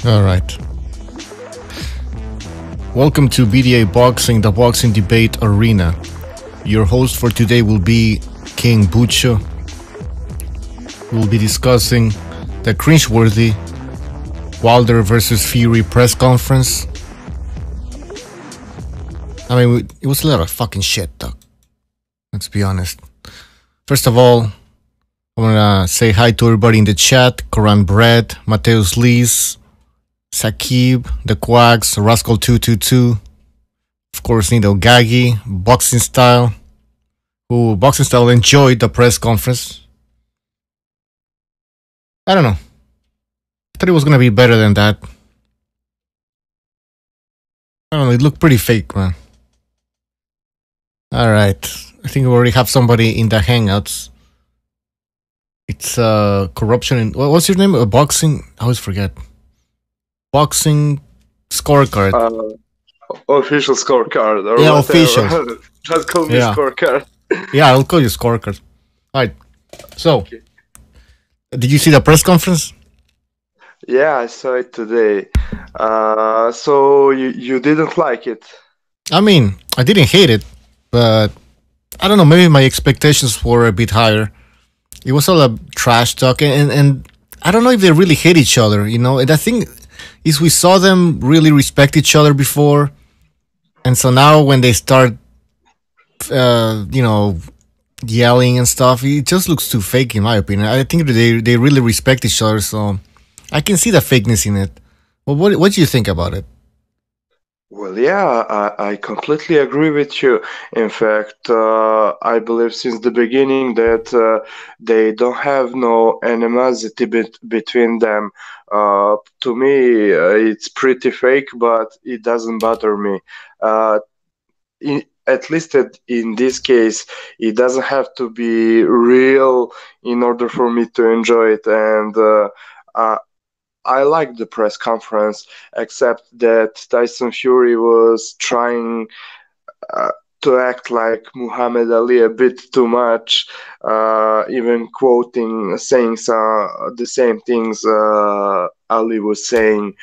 All right. Welcome to BDA Boxing, the boxing debate arena. Your host for today will be King Bucho. We'll be discussing the cringeworthy Wilder versus Fury press conference. I mean, it was a lot of fucking shit, though. Let's be honest. First of all, I want to say hi to everybody in the chat. Coran Brett, Mateus Lees, Sakib, The Quacks, Rascal222, of course, Nido Gagi, Boxing Style, who Boxing Style enjoyed the press conference. I don't know. I thought it was going to be better than that. I don't know, it looked pretty fake, man. Alright, I think we already have somebody in the Hangouts. It's corruption in... What's your name? Boxing... I always forget. Boxing scorecard. Official scorecard. Or yeah, whatever. official. Just call me scorecard. Yeah, I'll call you scorecard. Alright, so... Okay. Did you see the press conference? Yeah, I saw it today. So you didn't like it? I mean, I didn't hate it, but I don't know, maybe my expectations were a bit higher. It was all a trash talk, and I don't know if they really hate each other, you know? And the thing is, we saw them really respect each other before, and so now when they start, you know, yelling and stuff, it just looks too fake in my opinion. I think they really respect each other, so I can see the fakeness in it. Well, what do you think about it? Well, yeah, I completely agree with you. In fact, I believe since the beginning that they don't have no animosity between them. To me, it's pretty fake, but it doesn't bother me. At least in this case, it doesn't have to be real in order for me to enjoy it. And I liked the press conference, except that Tyson Fury was trying to act like Muhammad Ali a bit too much, even saying the same things Ali was saying.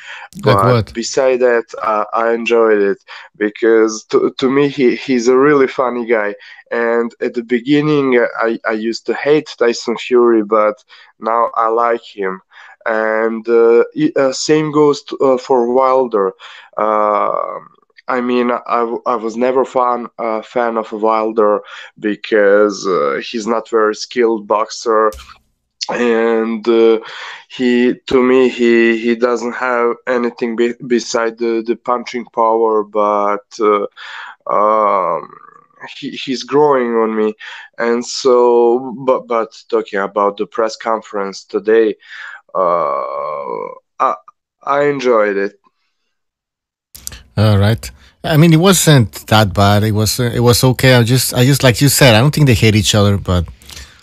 But beside that, I enjoyed it because to me, he's a really funny guy. And at the beginning, I used to hate Tyson Fury, but now I like him. And same goes for Wilder. I mean, I was never a fan of Wilder because he's not very skilled boxer, and he doesn't have anything beside the punching power, but he's growing on me. And so, but talking about the press conference today, I enjoyed it. All right. I mean, it wasn't that bad. It was okay. I just like you said, I don't think they hate each other, but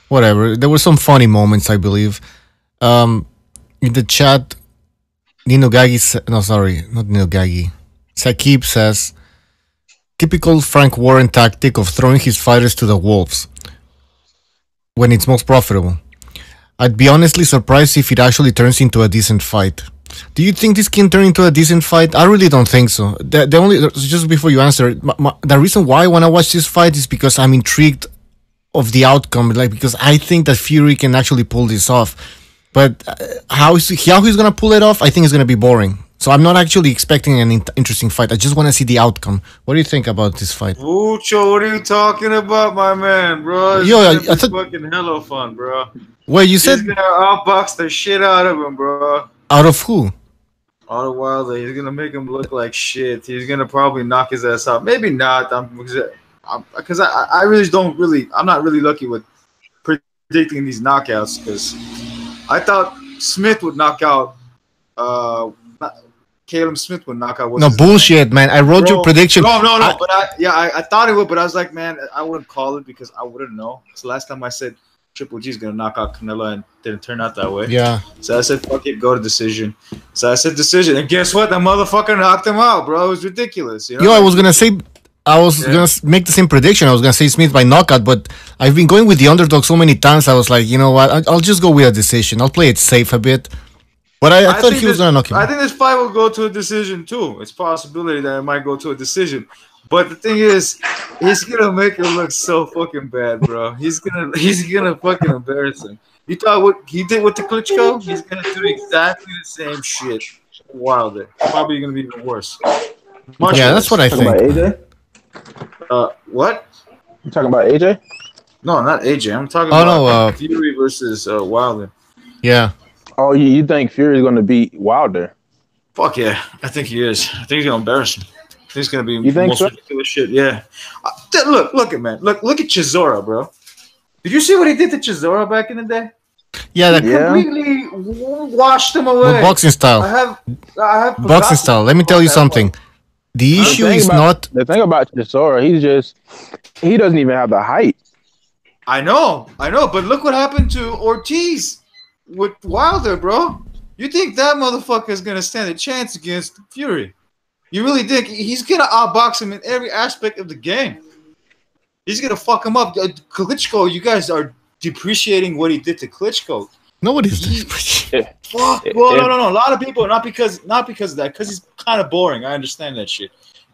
whatever. There were some funny moments, I believe. In the chat, Sakib says, typical Frank Warren tactic of throwing his fighters to the wolves when it's most profitable. I'd be honestly surprised if it actually turns into a decent fight. Do you think this can turn into a decent fight? I really don't think so. The only, just before you answer, the reason why I want to watch this fight is because I'm intrigued of the outcome. Like, because I think that Fury can actually pull this off. But how he's going to pull it off, I think it's going to be boring. So I'm not actually expecting an interesting fight. I just want to see the outcome. What do you think about this fight? Ucho, what are you talking about, my man, bro? It's fucking hella fun, bro. Well, you said he's gonna outbox the shit out of him, bro. Out of who? Out of Wilder. He's gonna make him look like shit. He's gonna probably knock his ass out. Maybe not. Because I really don't really. I'm not really lucky with predicting these knockouts because I thought Smith would knock out. Caleb Smith would knock out. No bullshit, man. I wrote your prediction. No. But I thought it would, but I was like, man, I wouldn't call it because I wouldn't know. So last time I said Triple G is gonna knock out Canelo, and didn't turn out that way. Yeah. So I said, fuck it, go to decision. So I said decision, and guess what? That motherfucker knocked him out, bro. It was ridiculous. You know? Yo, I was gonna make the same prediction. I was gonna say Smith by knockout, but I've been going with the underdog so many times. I was like, you know what? I'll just go with a decision. I'll play it safe a bit. But I thought he was gonna knock him. I think this fight will go to a decision too. It's a possibility that it might go to a decision. But the thing is, he's gonna make it look so fucking bad, bro. He's gonna fucking embarrass him. You thought what he did with the Klitschko? He's gonna do exactly the same shit. Wilder. Probably gonna be even worse. Much Yeah, worse. that's what I Talking think. about AJ? What? You talking about AJ? No, not AJ. I'm talking Oh, about no, Fury versus Wilder. Yeah. Oh, you think Fury's going to beat Wilder? Fuck yeah, I think he is. I think he's gonna embarrass him. I think he's gonna be You think most so? ridiculous shit. Yeah. Look at man. Look at Chisora, bro. Did you see what he did to Chisora back in the day? Yeah, that Yeah. Completely washed him away. but boxing I style. have Boxing forgotten style. Let me tell you about that something. one. The issue is not. The thing about Chisora, he doesn't even have the height. I know, but look what happened to Ortiz with Wilder, bro. You think that motherfucker is gonna stand a chance against Fury? You really think he's gonna outbox him in every aspect of the game? He's gonna fuck him up. Klitschko, you guys are depreciating what he did to Klitschko. Nobody's. Fuck. Well, no. A lot of people, not because of that, because he's kind of boring. I understand that shit.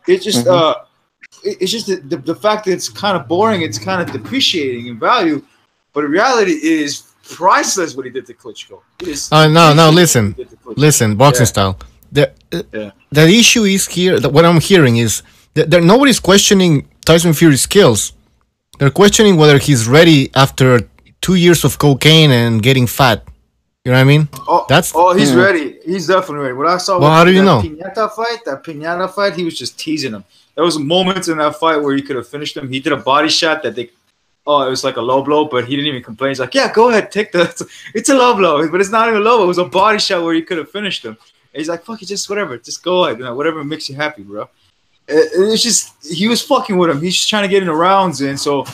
It's just it's just the fact that it's kind of boring. It's kind of depreciating in value, but in reality, it is priceless what he did to Klitschko. It is. No. Listen. Boxing Yeah. style. Yeah. The issue is here. What I'm hearing is that nobody's questioning Tyson Fury's skills. They're questioning whether he's ready after 2 years of cocaine and getting fat. You know what I mean? He's ready. He's definitely ready. What I saw Well, how do you know? that Pinata fight, he was just teasing him. There was moments in that fight where he could have finished him. He did a body shot that it was like a low blow, but he didn't even complain. He's like, yeah, go ahead, take it's a low blow, but it's not even a low blow. It was a body shot where he could have finished him. And he's like, fuck it, just whatever, just go ahead, whatever makes you happy, bro. It's just, he was fucking with him. He's just trying to get in the rounds in. So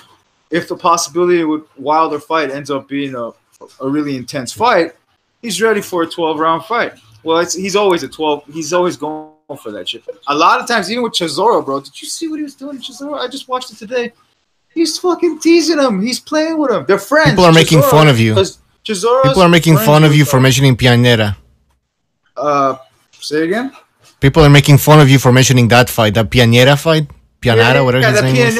if the possibility with Wilder fight ends up being a really intense fight, he's ready for a 12-round fight. Well, he's always a 12. He's always going for that shit. A lot of times, even with Chisora, bro, did you see what he was doing to Chisora? I just watched it today. He's fucking teasing him. He's playing with him. They're friends. People are making fun of you. People are making fun of you for mentioning Pianera. Say again? People are making fun of you for mentioning that fight, that Pianera fight. Pianera, whatever his name is.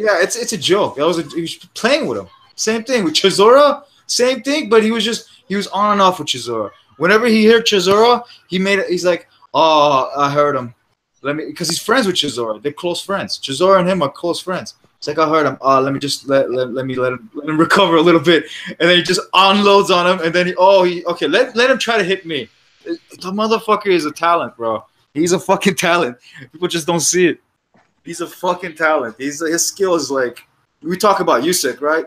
Yeah, it's a joke. He was playing with him. Same thing with Chisora. Same thing, but he was on and off with Chisora. Whenever he heard Chisora, he's like, oh, I heard him. Because he's friends with Chisora. They're close friends. Chisora and him are close friends. It's like, I heard him. Let me just let him recover a little bit, and then he just unloads on him, and then let him try to hit me. The motherfucker is a talent, bro. He's a fucking talent. People just don't see it. He's a fucking talent. His skill is like, we talk about Usyk, right?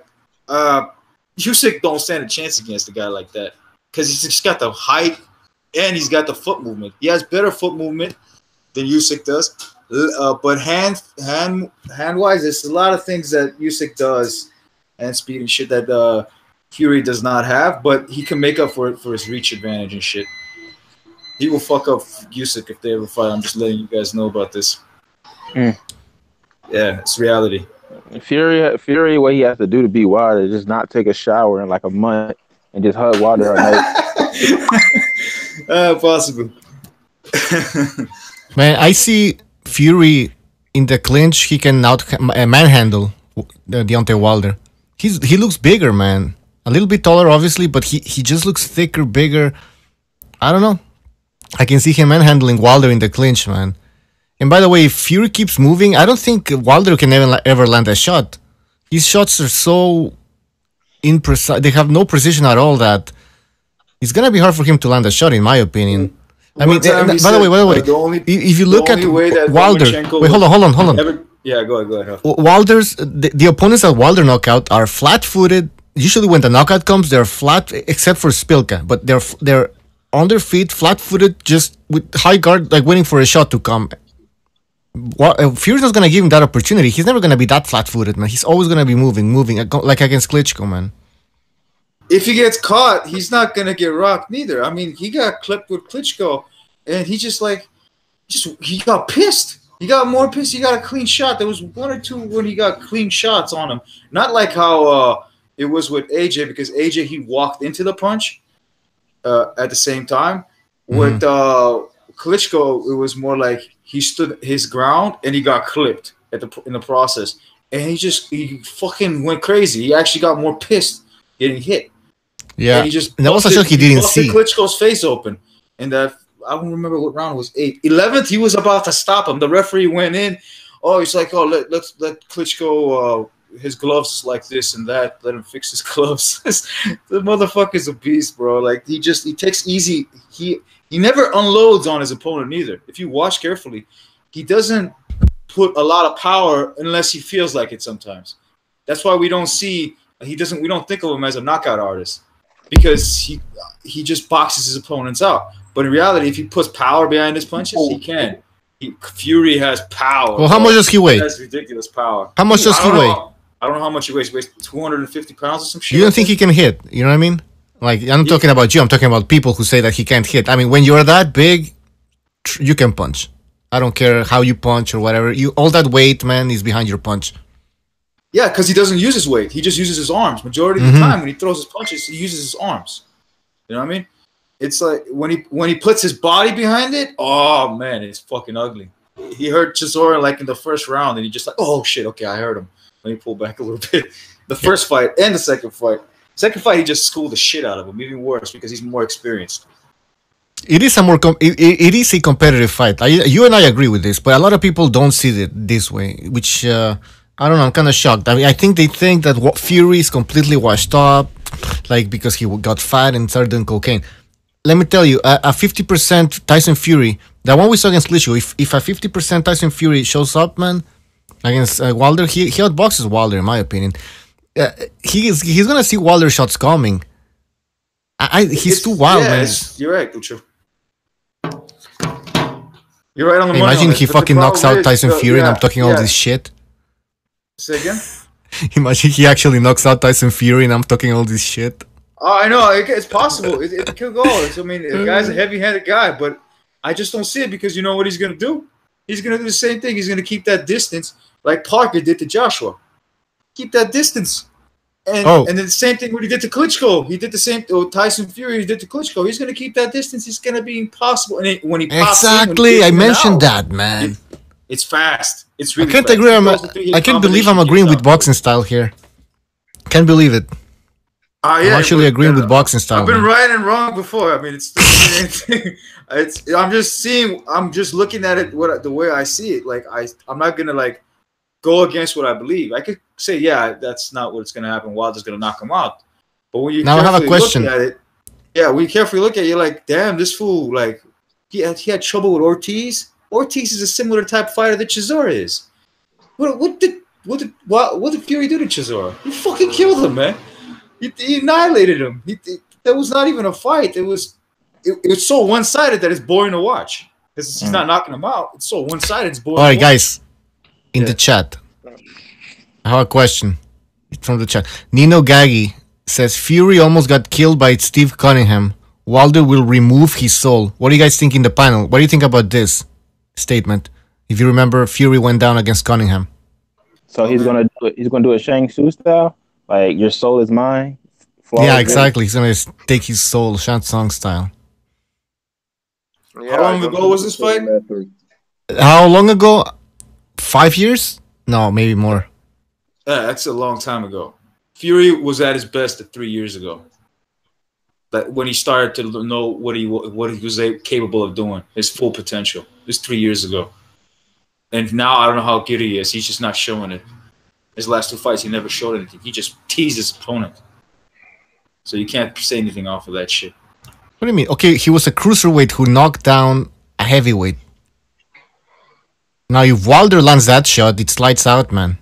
Usyk don't stand a chance against a guy like that because he's got the height and he's got the foot movement. He has better foot movement than Usyk does. But hand wise, there's a lot of things that Usyk does and speed and shit that Fury does not have. But he can make up for it for his reach advantage and shit. He will fuck up Usyk if they ever fight. I'm just letting you guys know about this. Yeah, it's reality. Fury, what he has to do to beat Wilder is just not take a shower in like a month and just hug Wilder all night. Possible. Man, I see Fury in the clinch. He can manhandle Deontay Wilder. He looks bigger, man. A little bit taller, obviously, but he just looks thicker, bigger. I don't know. I can see him manhandling Wilder in the clinch, man. And by the way, if Fury keeps moving, I don't think Wilder can ever land a shot. His shots are so imprecise. They have no precision at all that it's going to be hard for him to land a shot, in my opinion. I mean, by the way, if you look at Wilder... Wait, hold on. Yeah, go ahead. Wilder's... The opponents that Wilder knock out are flat-footed. Usually when the knockout comes, they're flat, except for Spilka. But they're on their feet, flat-footed, just with high guard, like waiting for a shot to come. Fury's not going to give him that opportunity. He's never going to be that flat-footed, man. He's always going to be moving, like against Klitschko, man. If he gets caught, he's not going to get rocked neither. I mean, he got clipped with Klitschko, and he he got pissed. He got more pissed. He got a clean shot. There was one or two when he got clean shots on him. Not like how it was with AJ, because AJ, he walked into the punch. at the same time. Mm-hmm. With Klitschko, it was more like he stood his ground and he got clipped in the process, and he fucking went crazy. He actually got more pissed getting hit. Yeah, and he just and that was a shot he didn't see. Klitschko's face open, and that I don't remember what round it was. 11th, he was about to stop him. The referee went in. Oh, he's like, oh, let Klitschko. His gloves is like this and that. Let him fix his gloves. The motherfucker's a beast, bro. Like he takes easy. He never unloads on his opponent either. If you watch carefully, he doesn't put a lot of power unless he feels like it. Sometimes that's why we don't see. We don't think of him as a knockout artist because he just boxes his opponents out. But in reality, if he puts power behind his punches, he can. Fury has power. Well, how much does he weigh? He has ridiculous power. How much does he weigh? I don't know how much he weighs. He weighs 250 pounds or some shit. You don't think he can hit? You know what I mean? Like, I'm talking about you. I'm talking about people who say that he can't hit. I mean, when you're that big, you can punch. I don't care how you punch or whatever. All that weight, man, is behind your punch. Yeah, because he doesn't use his weight. He just uses his arms. Majority of the time when he throws his punches, he uses his arms. You know what I mean? It's like when he puts his body behind it, oh, man, it's fucking ugly. He hurt Chisora like in the first round, and he just like, oh, shit, okay, I hurt him. Let me pull back a little bit. The first fight and the second fight. Second fight, he just schooled the shit out of him, even worse because he's more experienced. It is it is a competitive fight. You and I agree with this, but a lot of people don't see it this way, which I don't know. I'm kind of shocked. I mean, I think they think that Fury is completely washed up, like because he got fat and started doing cocaine. Let me tell you, a 50% Tyson Fury, the one we saw against Klitschko, if a 50% Tyson Fury shows up, man, against Wilder, he outboxes Wilder, in my opinion. He's gonna see Wilder shots coming. He's too wild, man. You're right, Ucho. You're right on the money. Imagine he fucking knocks out Tyson Fury, and I'm talking all this shit. Say again. Imagine he actually knocks out Tyson Fury, and I'm talking all this shit. Oh, I know it's possible. It could go. I mean, the guy's a heavy-handed guy, but I just don't see it because you know what he's gonna do. He's gonna do the same thing. He's gonna keep that distance, like Parker did to Joshua. Keep that distance. And then the same thing what he did to Klitschko. He did the same Tyson Fury he did to Klitschko. He's gonna keep that distance. It's gonna be impossible. And when he pops exactly, I mentioned that, man. It's fast. It's really. I can't fast. agree. I can't believe I'm agreeing with boxing style here. Can't believe it. I'm actually agreeing with boxing style. I've been right and wrong before. I mean, it's the same thing. I'm just looking at it the way I see it. Like I'm not gonna like go against what I believe. I could say, yeah, that's not what's gonna happen. Wilder's gonna knock him out. But when you now I have a question. Look at it, when you carefully look at it, you're like, damn, this fool, like he had trouble with Ortiz. Ortiz is a similar type fighter that Chisora is. What did Fury do to Chisora? He fucking killed him, man. He annihilated him. That was not even a fight. It was so one-sided that it's boring to watch. Because he's not knocking him out. It's so one-sided, it's boring. All right, guys, in the chat, I have a question from the chat. Nino Gaggi says, Fury almost got killed by Steve Cunningham. Wilder will remove his soul. What do you guys think in the panel? What do you think about this statement? If you remember, Fury went down against Cunningham. So he's gonna do a Shang Tzu style? Like, your soul is mine? Yeah, exactly. He's going to take his soul, Shang Tsung style. Yeah, how long ago was this fight? How long ago? 5 years? No, maybe more. That's a long time ago. Fury was at his best 3 years ago. That when he started to know what he was capable of doing, his full potential. It was 3 years ago. And now I don't know how good he is. He's just not showing it. His last two fights, he never showed anything. He just teased his opponent. So you can't say anything off of that shit. What do you mean? Okay, he was a cruiserweight who knocked down a heavyweight. Now, if Wilder lands that shot, it's lights out, man.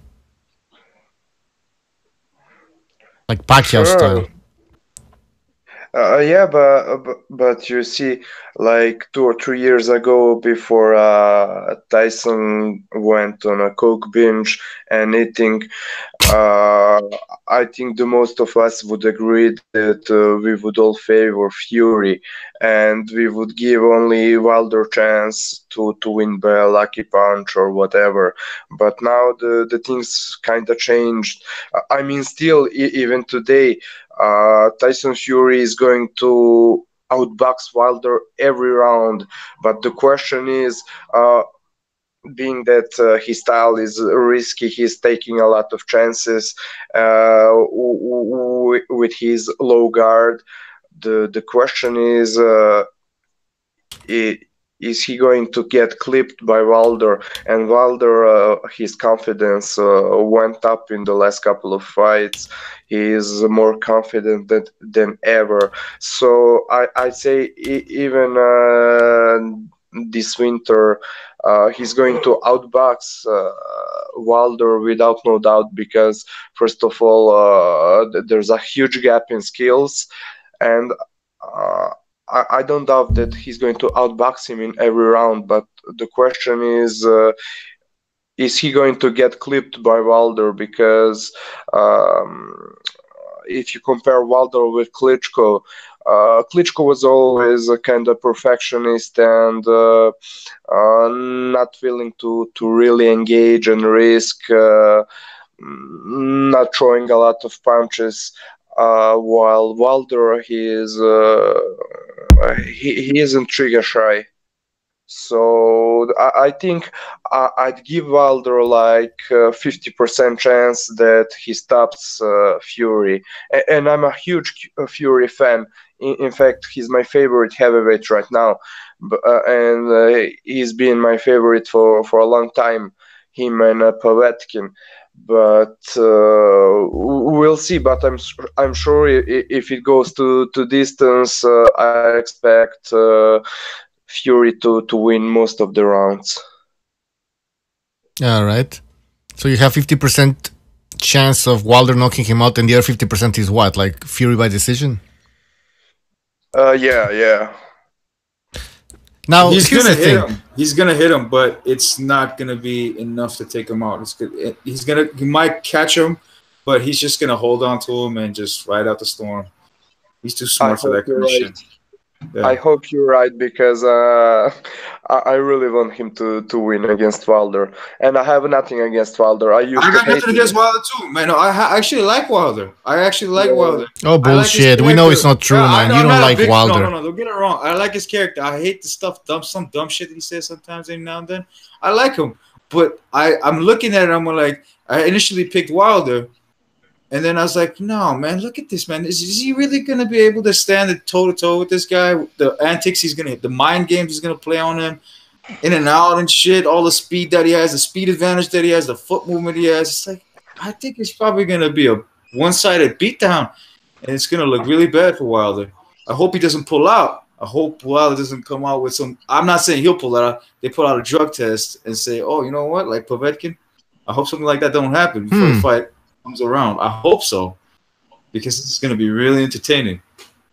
Like Pacquiao style. Yeah, but you see, like 2 or 3 years ago, before Tyson went on a coke binge and eating, I think the most of us would agree that we would all favor Fury, and we would give only Wilder chance to win by a lucky punch or whatever. But now the things kind of changed. I mean, still, even today, Tyson Fury is going to outbox Wilder every round. But the question is, being that his style is risky, he's taking a lot of chances with his low guard. The question is, is he going to get clipped by Wilder? And Wilder, his confidence went up in the last couple of fights. He is more confident than ever. So I say even this winter, he's going to outbox Wilder without no doubt, because first of all, there's a huge gap in skills, and I don't doubt that he's going to outbox him in every round. But the question is he going to get clipped by Wilder? Because if you compare Wilder with Klitschko, Klitschko was always a kind of perfectionist and not willing to really engage and risk, not throwing a lot of punches. While Wilder, he isn't trigger shy. So I think I'd give Wilder like 50% chance that he stops Fury. And I'm a huge Fury fan. In fact, he's my favorite heavyweight right now. And he's been my favorite for a long time, him and Povetkin. But we'll see. But I'm sure if it goes to distance, I expect Fury to win most of the rounds. All right. So you have 50% chance of Wilder knocking him out, and the other 50% is what? Like Fury by decision? Yeah. Now he's here's gonna the hit thing. him. He's gonna hit him, but it's not gonna be enough to take him out. It's good. He might catch him, but he's just gonna hold on to him and just ride out the storm. He's too smart for that kind of shit. Yeah. I hope you're right, because I really want him to win against Wilder, and I have nothing against Wilder. I got nothing against Wilder too, man. No, I actually like Wilder. Wilder. Oh bullshit! We know it's not true, man. You don't like Wilder. No, don't get it wrong. I like his character. I hate the stuff, some dumb shit that he says sometimes every now and then. I like him, but I'm looking at it. I'm like, I initially picked Wilder. And then I was like, no, man, look at this, man. Is he really going to be able to stand toe-to-toe with this guy? The antics the mind games he's going to play on him, in and out and shit, all the speed that he has, the speed advantage that he has, the foot movement he has. It's like, I think it's probably going to be a one-sided beatdown, and it's going to look really bad for Wilder. I hope he doesn't pull out. I hope Wilder doesn't come out with some – I'm not saying he'll pull out. They put out a drug test and say, oh, you know what, like Povetkin? I hope something like that don't happen before the fight comes around. I hope so, because it's going to be really entertaining.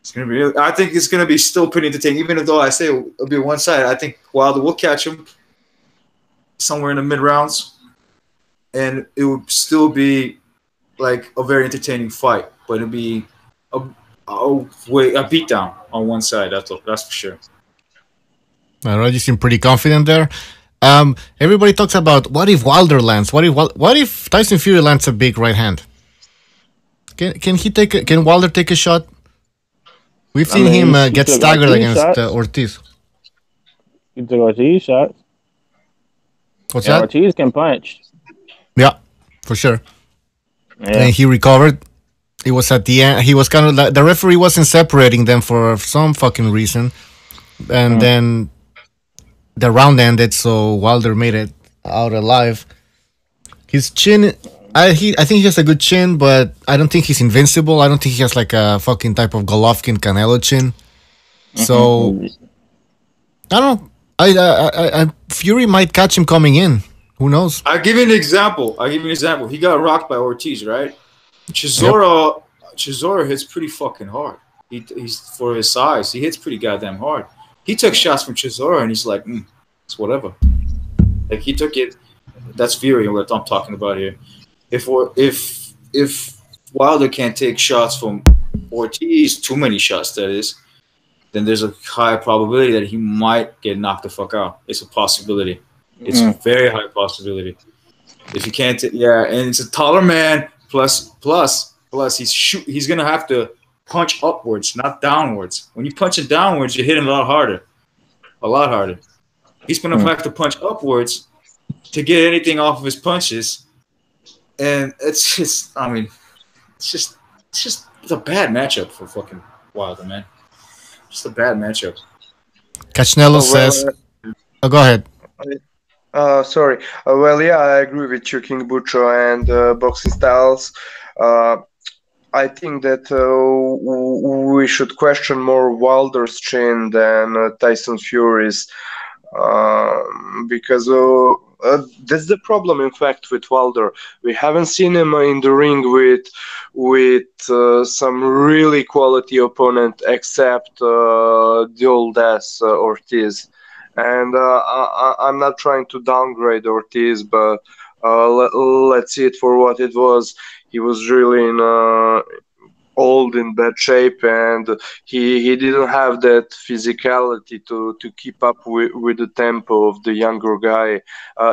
It's going to be really, I think it's going to be still pretty entertaining, even though I say it'll be one side. I think Wilder will catch him somewhere in the mid rounds, and it would still be like a very entertaining fight, but it'll be a beatdown on one side. That's for sure. All right, you seem pretty confident there. Everybody talks about what if Wilder lands? What if Tyson Fury lands a big right hand? Can Wilder take a shot? We've seen him get staggered against Ortiz. He took Ortiz shots. What's that? Ortiz can punch. Yeah, for sure. Yeah. And he recovered. It was at the end. He was kind of like, the referee wasn't separating them for some fucking reason, and then the round ended, so Wilder made it out alive. His chin, I think he has a good chin, but I don't think he's invincible. I don't think he has like a fucking type of Golovkin Canelo chin. So I don't know. I Fury might catch him coming in. Who knows? I'll give you an example. He got rocked by Ortiz, right? Chisora hits pretty fucking hard. He's for his size. He hits pretty goddamn hard. He took shots from Chisora, and he's like, it's whatever. Like, he took it. That's Fury, what I'm talking about here. If Wilder can't take shots from Ortiz, too many shots, that is, then there's a high probability that he might get knocked the fuck out. It's a possibility. It's a very high possibility. If you can't, and it's a taller man. Plus, he's gonna have to punch upwards, not downwards. When you punch it downwards, you're hitting a lot harder. A lot harder. He's going to have to punch upwards to get anything off of his punches. And it's just, I mean, it's a bad matchup for fucking Wilder, man. Just a bad matchup. Cachnello says, oh, go ahead. Sorry. Well, yeah, I agree with you, King Butcho, and boxing styles. I think that we should question more Wilder's chin than Tyson Fury's, because that's the problem. In fact, with Wilder, we haven't seen him in the ring with some really quality opponent, except the old ass Ortiz. And I'm not trying to downgrade Ortiz, but let's see it for what it was. He was really old, in bad shape, and he didn't have that physicality to keep up with the tempo of the younger guy.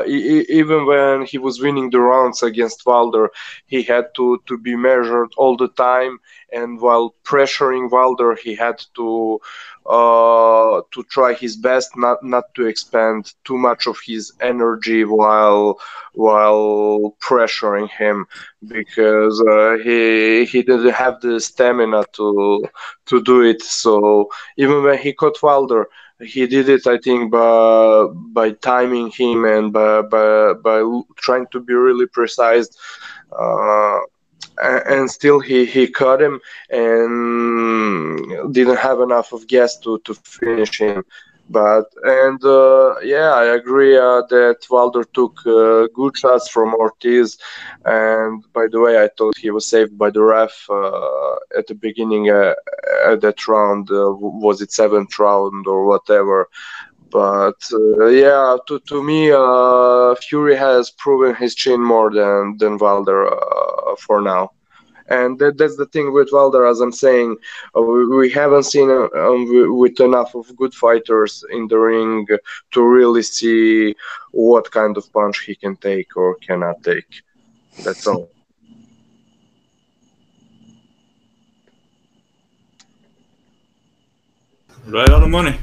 Even when he was winning the rounds against Wilder, he had to be measured all the time, and while pressuring Wilder, he had to try his best not to expend too much of his energy while pressuring him, because he didn't have the stamina to do it. So even when he caught Wilder, he did it, I think, by timing him and by trying to be really precise. And still he caught him and didn't have enough of gas to finish him. Yeah, I agree that Wilder took good shots from Ortiz, and by the way, I thought he was saved by the ref at the beginning at that round. Was it 7th round or whatever? But yeah, to me, Fury has proven his chin more than Wilder for now. And that's the thing with Wilder, as I'm saying, we haven't seen with enough of good fighters in the ring to really see what kind of punch he can take or cannot take. That's all. Right on the money.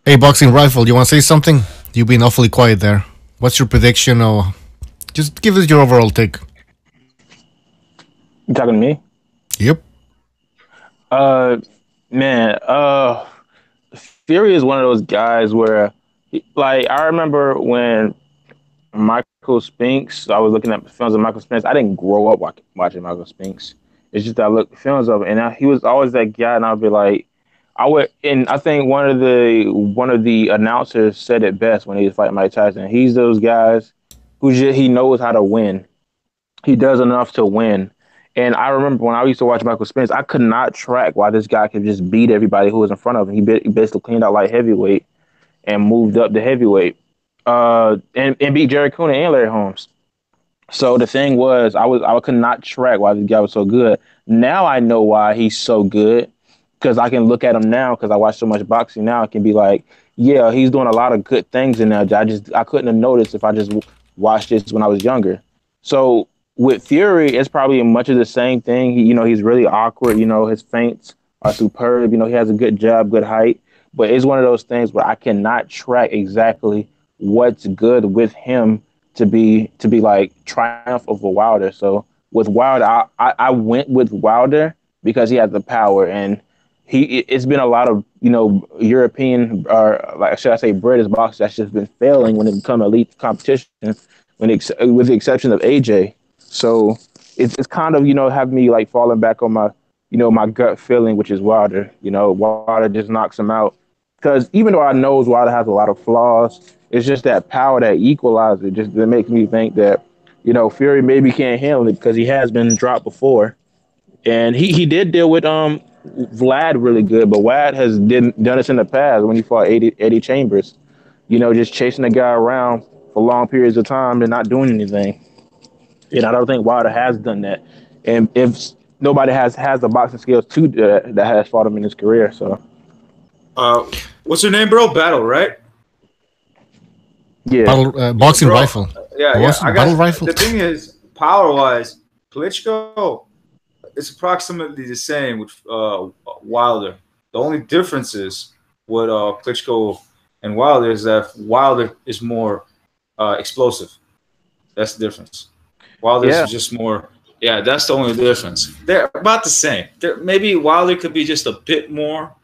Hey, Boxing Rifle, you want to say something? You've been awfully quiet there. What's your prediction, or just give us your overall take? You talking to me? Yep. Man, Fury is one of those guys where, like, I remember when Michael Spinks, I was looking at films of Michael Spinks. I didn't grow up watching Michael Spinks. It's just that I looked at films of him, and he was always that guy, and I'd be like, and I think one of the announcers said it best when he was fighting Mike Tyson. He's those guys he knows how to win. He does enough to win. And I remember when I used to watch Michael Spence, I could not track why this guy could just beat everybody who was in front of him. He basically cleaned out light heavyweight and moved up to heavyweight, and beat Jerry Coonan and Larry Holmes. So the thing was, I could not track why this guy was so good. Now I know why he's so good, because I can look at him now, because I watch so much boxing now. I can be like, yeah, he's doing a lot of good things in there. I couldn't have noticed if I just watched this when I was younger. So with Fury, it's probably much of the same thing. He's really awkward. His feints are superb. He has a good jab, good height. But it's one of those things where I cannot track exactly what's good with him to be like triumph over Wilder. So with Wilder, I went with Wilder because he has the power, and it's been a lot of European, or like should I say British boxers that's just been failing when it comes to elite competition, with the exception of AJ. So it's kind of have me like falling back on my my gut feeling, which is Wilder. Wilder just knocks him out, because even though I know Wilder has a lot of flaws, it's just that power, that equalizer, just that makes me think that Fury maybe can't handle it, because he has been dropped before, and he did deal with Vlad really good, but Vlad has done this in the past when he fought Eddie Chambers, just chasing the guy around for long periods of time and not doing anything. And I don't think Wilder has done that. And if nobody has the boxing skills to do that has fought him in his career. So, what's your name, bro? Battle, right? Yeah. Boxing Rifle. Yeah. Battle Rifle. The thing is, power-wise, Klitschko, it's approximately the same with Wilder. The only difference is with Klitschko and Wilder is that Wilder is more explosive. That's the difference. Wilder's just more. Yeah, that's the only difference. They're about the same. Maybe Wilder could be just a bit more.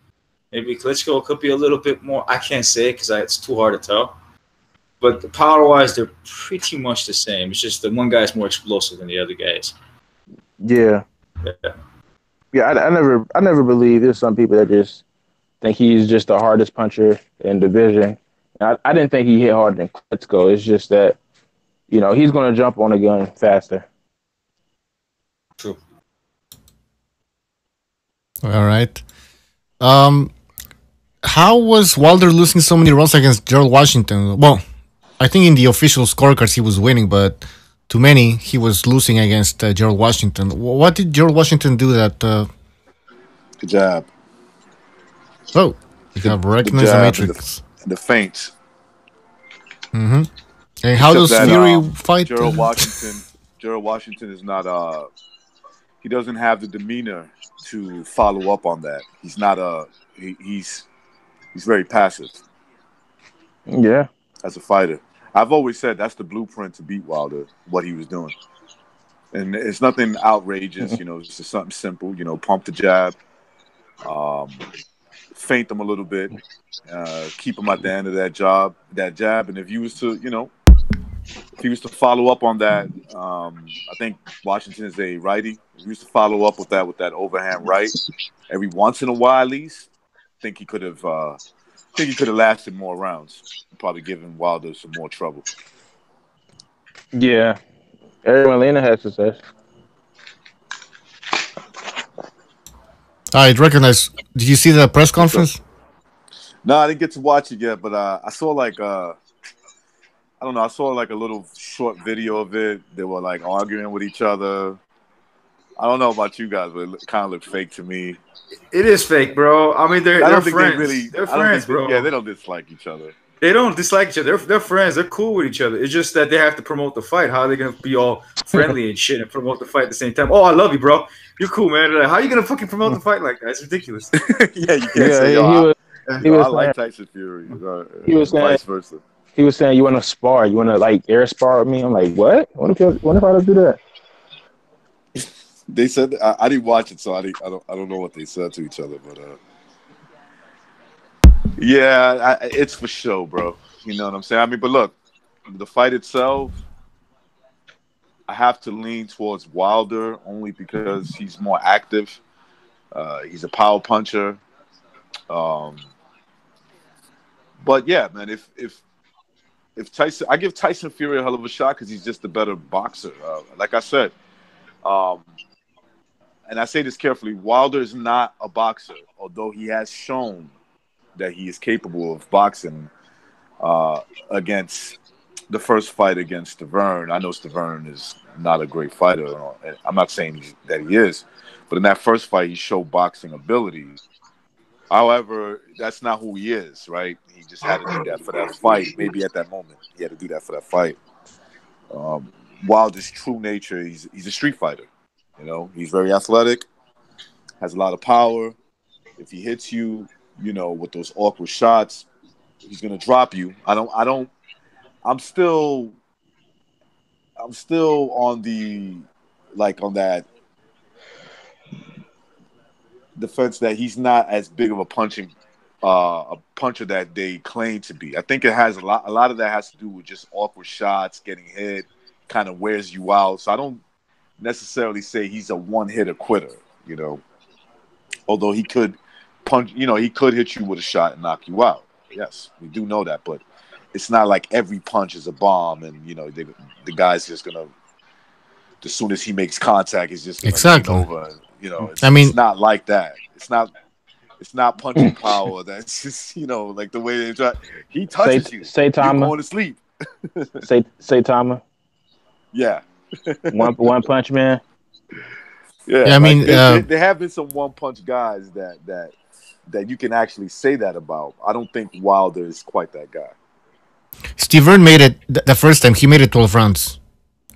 Maybe Klitschko could be a little bit more. I can't say because it's too hard to tell. But power-wise, they're pretty much the same. It's just that one guy's more explosive than the other guys. Yeah. I never believe there's some people that just think he's just the hardest puncher in division. I didn't think he hit harder than Klitschko. It's just that, he's going to jump on a gun faster. True. All right. How was Wilder losing so many rounds against Gerald Washington? Well, I think in the official scorecards he was winning, but to many he was losing against Gerald Washington. What did Gerald Washington do that? Good job. Oh, you have recognized the matrix. The feints. Mm-hmm. And how does Fury fight? Gerald Washington is not. He doesn't have the demeanor to follow up on that. He's not he's very passive. Yeah. As a fighter. I've always said that's the blueprint to beat Wilder, what he was doing. And it's nothing outrageous, it's just something simple, pump the jab, feint him a little bit, keep him at the end of that jab. And if he was to follow up on that, I think Washington is a righty. If he was to follow up with that overhand right, every once in a while at least, I think he could have lasted more rounds, probably giving Wilder some more trouble. Yeah. Everyone Lena has success. I recognize. Did you see the press conference? No, I didn't get to watch it yet, but I saw I saw a little short video of it. They were arguing with each other. I don't know about you guys, but it kind of looked fake to me. It is fake, bro. I mean, they're friends. They're friends, bro. Yeah, they don't dislike each other. They don't dislike each other. They're friends. They're cool with each other. It's just that they have to promote the fight. How are they gonna be all friendly and shit and promote the fight at the same time? Oh, I love you, bro. You're cool, man. They're like, how are you gonna fucking promote the fight like that? It's ridiculous. Yeah, you can't say, I like Tyson Fury. He was saying, vice versa. He was saying, you want to spar? You want to air spar with me? I'm like, what? What if I do that? They said I didn't watch it, so I don't know what they said to each other, but yeah, it's for show, bro. You know what I'm saying? I mean, but look, the fight itself, I have to lean towards Wilder only because he's more active. He's a power puncher. But yeah, man, if Tyson, I give Tyson Fury a hell of a shot because he's just a better boxer. Like I said, and I say this carefully, Wilder is not a boxer, although he has shown that he is capable of boxing against the first fight against Stavern. I know Stavern is not a great fighter. I'm not saying that he is, but in that first fight, he showed boxing abilities. However, that's not who he is, right? He just had to do that for that fight. Maybe at that moment, he had to do that for that fight. Wilder's true nature, he's a street fighter. He's very athletic, has a lot of power. If he hits you, with those awkward shots, he's gonna drop you. I'm still on on that defense that he's not as big of a puncher that they claim to be. I think it has a lot of that has to do with just awkward shots, getting hit, kind of wears you out. So I don't necessarily say he's a one-hitter quitter, although he could punch, he could hit you with a shot and knock you out. Yes, we do know that, but it's not like every punch is a bomb and, the guy's just going to, as soon as he makes contact, he's just going to take over. It's not like that. It's not punching power. That's just, like the way they try. He touches you. Say Tama. You're going to sleep. say Tama. Yeah. one punch man. Yeah, I mean, there have been some one punch guys that you can actually say that about. I don't think Wilder is quite that guy. Steve Vern made it the first time. He made it 12 rounds.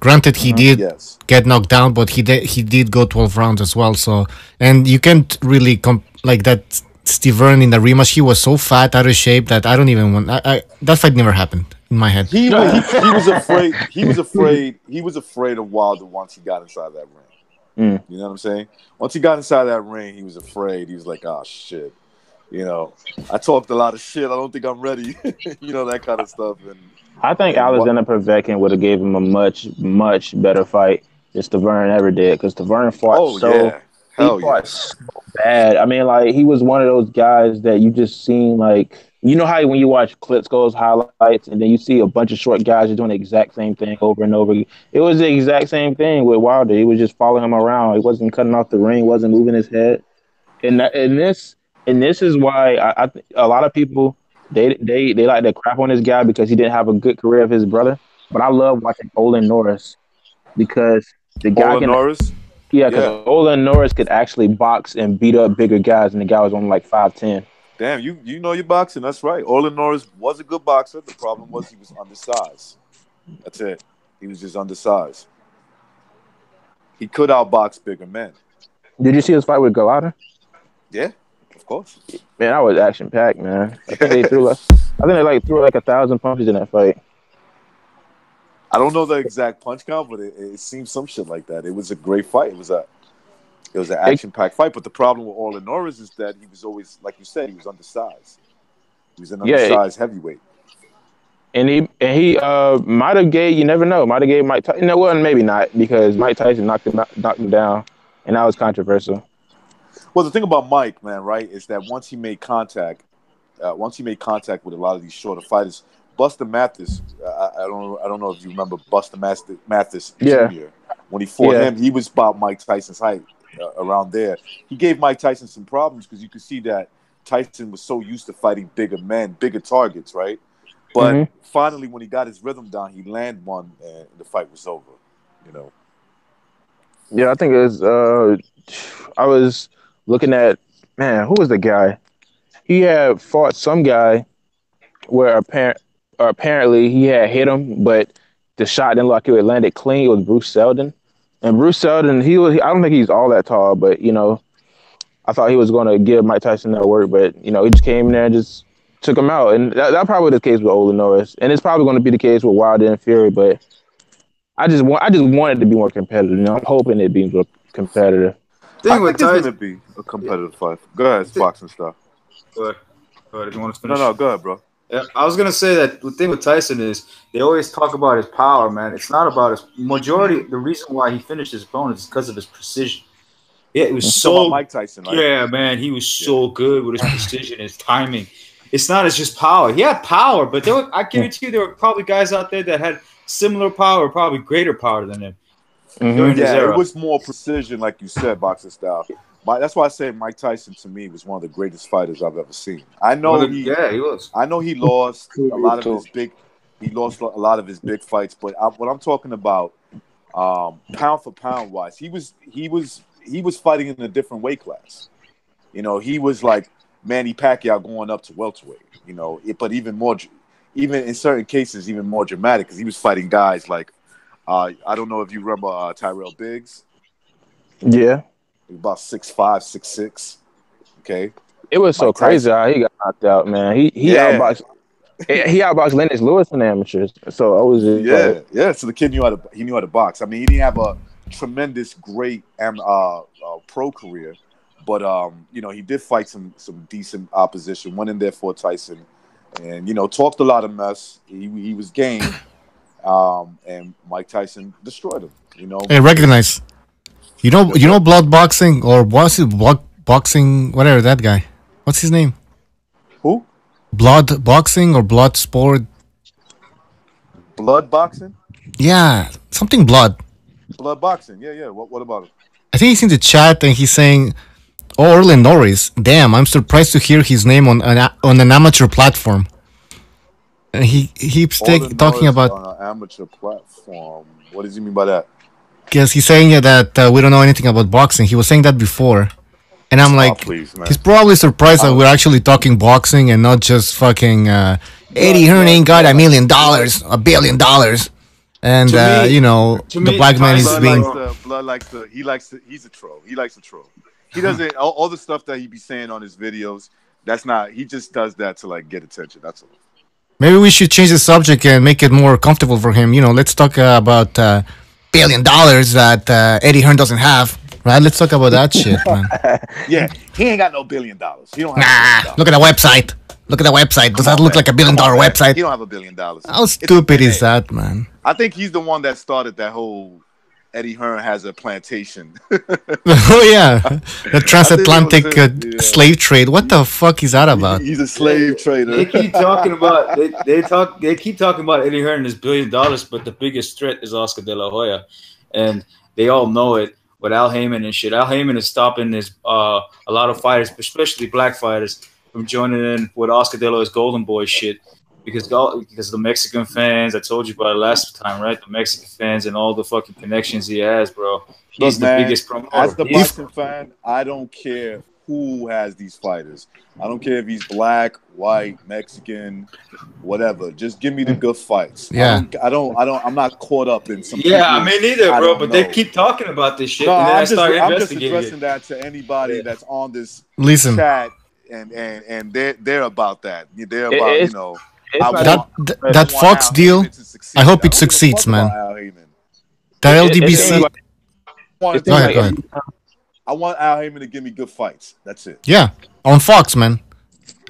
Granted, he did Yes. get knocked down, but he did go 12 rounds as well. So, and you can't really like that. Steve Byrne in the rematch, he was so fat, out of shape that I don't even want. That fight never happened in my head. He was afraid. He was afraid. He was afraid of Wilder once he got inside that ring. You know what I'm saying? Once he got inside that ring, he was afraid. He was like, "Oh shit." You know, I talked a lot of shit. I don't think I'm ready. You know, that kind of stuff. And I think Alexander Povetkin would have gave him a much, much better fight than Stavern ever did, because Stavern fought so bad. I mean, like, he was one of those guys that you just seen, like, you know how when you watch Klitschko's highlights and then you see a bunch of short guys just doing the exact same thing over and over again. It was the exact same thing with Wilder. He was just following him around. He wasn't cutting off the ring, wasn't moving his head. And this is why I a lot of people they like to crap on this guy because he didn't have a good career of his brother. But I love watching Olin Norris because the guy because Olin Norris could actually box and beat up bigger guys, and the guy was only like 5'10". Damn, you know your boxing. That's right. Olin Norris was a good boxer. The problem was he was undersized. That's it. He was just undersized. He could outbox bigger men. Did you see his fight with Gillon? Yeah, of course. Man, that was action packed, man. I think they threw like 1,000 punches in that fight. I don't know the exact punch count, but it seemed some shit like that. It was a great fight. It was an action-packed fight, but the problem with Olin Norris is that he was always, like you said, he was undersized. He was an undersized heavyweight. And he might have gave, you never know, might have gave Mike Tyson. No, well, maybe not, because Mike Tyson knocked him down, and that was controversial. Well, the thing about Mike, man, right, is that once he made contact with a lot of these shorter fighters, Buster Mathis, I don't know if you remember Buster Mathis Jr. When he fought him, he was about Mike Tyson's height. Around there, he gave Mike Tyson some problems because you could see that Tyson was so used to fighting bigger men, bigger targets, right? But finally, when he got his rhythm down, he landed one, and the fight was over. You know. Yeah, I think it was. I was looking at, man, who was the guy? He had fought some guy where apparently he had hit him, but the shot didn't look like it landed clean. It was Bruce Seldon. And Bruce Seldon, I don't think he's all that tall, but, you know, I thought he was going to give Mike Tyson that work, but, you know, he just came in there and just took him out. And that probably the case with Olin Norris. And it's probably going to be the case with Wilder and Fury, but I just want it to be more competitive. You know, I'm hoping it be more competitive. I think it's going to be a competitive fight. Go ahead, boxing stuff. Go ahead. If you want to finish. No, go ahead, bro. Yeah, I was gonna say that the thing with Tyson is they always talk about his power, man. It's not about his majority. The reason why he finished his opponent is because of his precision. Yeah, it was so Mike Tyson. Right? Yeah, man, he was so good with his precision, his timing. It's not as just power. He had power, but I guarantee you there were probably guys out there that had similar power, probably greater power than him. During his era. It was more precision, like you said, boxing style. That's why I say Mike Tyson to me was one of the greatest fighters I've ever seen. I know he was. I know he lost a lot of his big fights, but what I'm talking about, pound for pound wise, he was fighting in a different weight class. You know, he was like Manny Pacquiao going up to welterweight. You know, but even in certain cases, even more dramatic because he was fighting guys like I don't know if you remember Tyrell Biggs. Yeah. He was about 6'5", 6'6". Okay. It was so crazy how he got knocked out, man. He outboxed Lennox Lewis in the amateurs. So I was just So the kid knew how to box. I mean, he didn't have a tremendous, great pro career, but you know, he did fight some decent opposition. Went in there for Tyson, and you know, talked a lot of mess. He was game, and Mike Tyson destroyed him. You know, hey, recognize. You know blood boxing, or was it blood boxing, whatever, that guy. What's his name? Who? Blood boxing or blood sport? Blood boxing? Yeah, something blood. Blood boxing, yeah. What about it? I think he's in the chat and he's saying, "Oh, Erlen Norris. Damn, I'm surprised to hear his name on an amateur platform." And he keeps talking about on an amateur platform. What does he mean by that? Because he's saying that we don't know anything about boxing. He was saying that before. And I'm like, he's probably surprised that we're actually talking boxing and not just fucking Eddie Hearn ain't got $1 million, $1 billion. And To me- you know, to the me, black man is Tyson being. He's a troll. He likes to troll. He doesn't all the stuff that he be saying on his videos. That's not. He just does that to like get attention. That's all. Maybe we should change the subject and make it more comfortable for him. You know, let's talk about $1 billion that Eddie Hearn doesn't have. Right? Let's talk about that shit, man. Yeah, he ain't got no $1 billion. He don't have Nah, $1 billion. look at the website. Look at the website. Does that look like $1 billion website? He don't have $1 billion. How stupid is that, man? I think he's the one that started that whole Eddie Hearn has a plantation. Oh yeah, the transatlantic yeah. slave trade. What the fuck is that about? He's a slave trader. They keep talking about they keep talking about Eddie Hearn and his $1 billion, but the biggest threat is Oscar De La Hoya, and they all know it. With Al Heyman and shit, Al Heyman is stopping a lot of fighters, especially black fighters, from joining in with Oscar De La Hoya's Golden Boy shit. Because the Mexican fans, I told you about it last time, right? The Mexican fans and all the fucking connections he has, bro. He's the biggest promoter. As the boxing fan, I don't care who has these fighters. I don't care if he's black, white, Mexican, whatever. Just give me the good fights. Yeah. I'm not caught up in some. Yeah, I mean neither, I bro. don't But know. they keep talking about this shit, No, and then I'm I start just investigating addressing it. that to anybody that's on this Listen, chat, and they're about that. They're about It's- I that want- that I Fox want Al deal. Heyman to succeed. I hope don't it give a succeeds, fuck man. about Al Heyman. That it LDBC. seems like- want- it Go seems ahead, like go ahead. I want Al Heyman to give me good fights. That's it. Yeah, on Fox, man.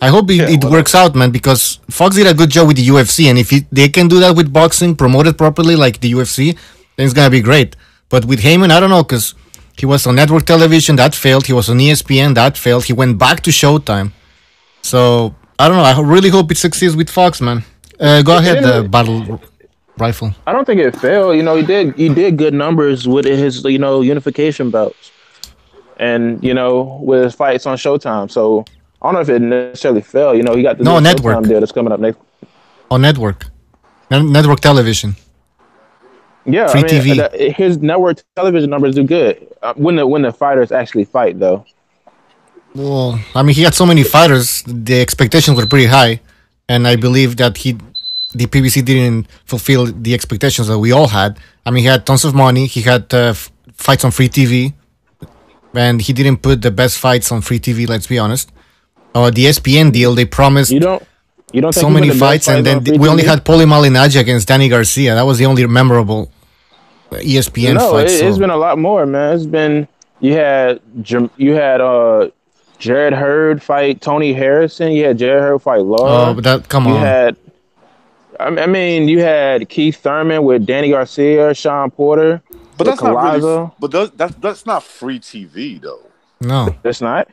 I hope it whatever. works out, man, because Fox did a good job with the UFC, and if they can do that with boxing, promote it properly like the UFC, then it's gonna be great. But with Heyman, I don't know, because he was on network television, that failed. He was on ESPN, that failed. He went back to Showtime. So I don't know. I really hope it succeeds with Fox, man. Go ahead, Battle Rifle. I don't think it failed. You know, he did good numbers with his unification belts, and with his fights on Showtime. So I don't know if it necessarily failed. You know, he got the No, new network. Showtime deal that's coming up next. On network. Network television. Yeah, Free TV. His network television numbers do good when the fighters actually fight, though. Well, I mean, he had so many fighters. The expectations were pretty high, and I believe that the PBC didn't fulfill the expectations that we all had. I mean, he had tons of money. He had fights on free TV, and he didn't put the best fights on free TV. Let's be honest. The ESPN deal, they promised You don't think so he many put the best fights, and then on free we only TV? had Paulie Malignaggi against Danny Garcia. That was the only memorable ESPN No, fight. it's been a lot more, man. It's been you had Jared Hurd fight Tony Harrison. You had Jared Hurd fight Laura. Oh, but that come you on. had, I mean, you had Keith Thurman with Danny Garcia, Sean Porter. But with that's not really. Collazo. But that's not free TV though. No, That's not.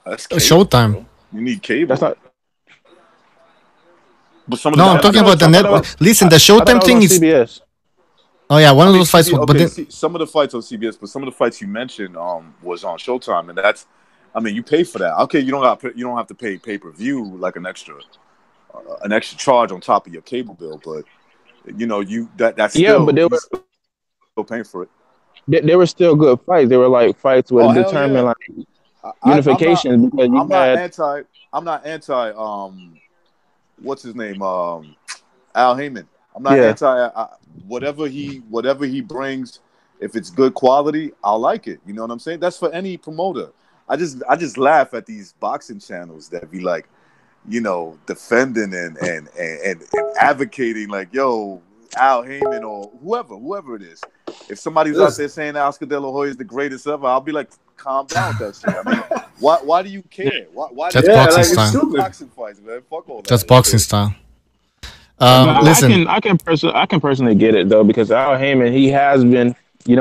That's cable, Showtime. bro. You need cable. That's not. But some of No, the I'm talking about the network. Listen, the I thought Showtime it thing was is. on CBS. Oh yeah, one of those fights. But then, some of the fights on CBS, but some of the fights you mentioned was on Showtime, and that's, I mean, you pay for that. Okay, you don't have to pay pay-per-view like an extra charge on top of your cable bill, but that's still, but they were still paying for it. they were still good fights. They were like fights with Oh, hell determined yeah. like unification because you had. I'm not anti. What's his name? Al Heyman. I'm not Yeah. anti. Whatever he brings, if it's good quality, I'll like it. You know what I'm saying? That's for any promoter. I just laugh at these boxing channels that be like, defending and advocating like, yo, Al Heyman or whoever it is. If somebody's out there saying Oscar De La Hoya is the greatest ever, I'll be like, calm down with that shit. I mean, why do you care? Why That's do you boxing it's style. stupid. boxing fights, man? Fuck all that. that's boxing style. But Listen, I can personally get it though because Al Heyman he has been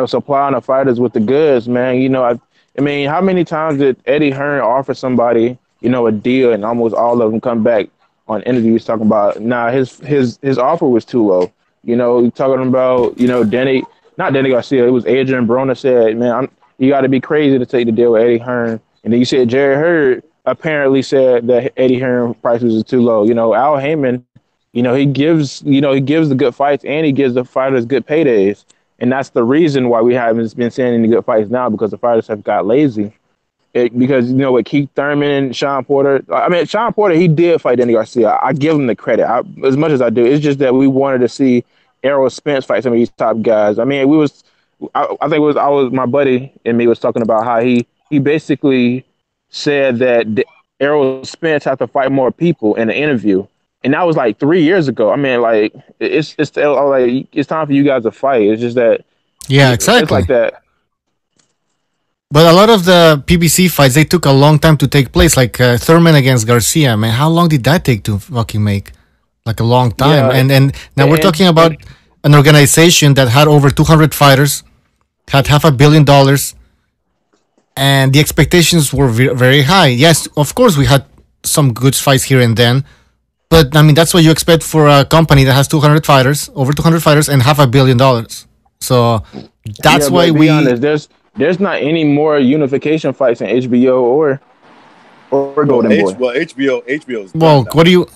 supplying the fighters with the goods, man. I mean, how many times did Eddie Hearn offer somebody a deal and almost all of them come back on interviews talking about his offer was too low. Talking about not Danny Garcia, it was Adrian Broner said, man, you got to be crazy to take the deal with Eddie Hearn. And then you said Jared Hurd apparently said that Eddie Hearn prices is too low. Al Heyman. He gives the good fights and he gives the fighters good paydays. And that's the reason why we haven't been seeing any good fights now because the fighters have got lazy. Because, with Keith Thurman and Sean Porter, I mean, Sean Porter, he did fight Danny Garcia. I give him the credit as much as I do. It's just that we wanted to see, Errol Spence fight some of these top guys. I mean, I think it was my buddy and me was talking about how he basically said that Errol Spence had to fight more people in an interview, and that was like 3 years ago. I mean, like it's time for you guys to fight. It's just that Yeah, it's exactly. like that. But a lot of the PBC fights, they took a long time to take place. Like Thurman against Garcia, man, how long did that take to fucking make? Like a long time. Yeah, And now we're talking about an organization that had over 200 fighters, had $500 million, and the expectations were very high. Yes, of course, we had some good fights here and then, but I mean that's what you expect for a company that has 200 fighters, over 200 fighters, and $500 million. So that's why but be honest, there's not any more unification fights in HBO or Golden Boy. Well, HBO is well, done what do now. you?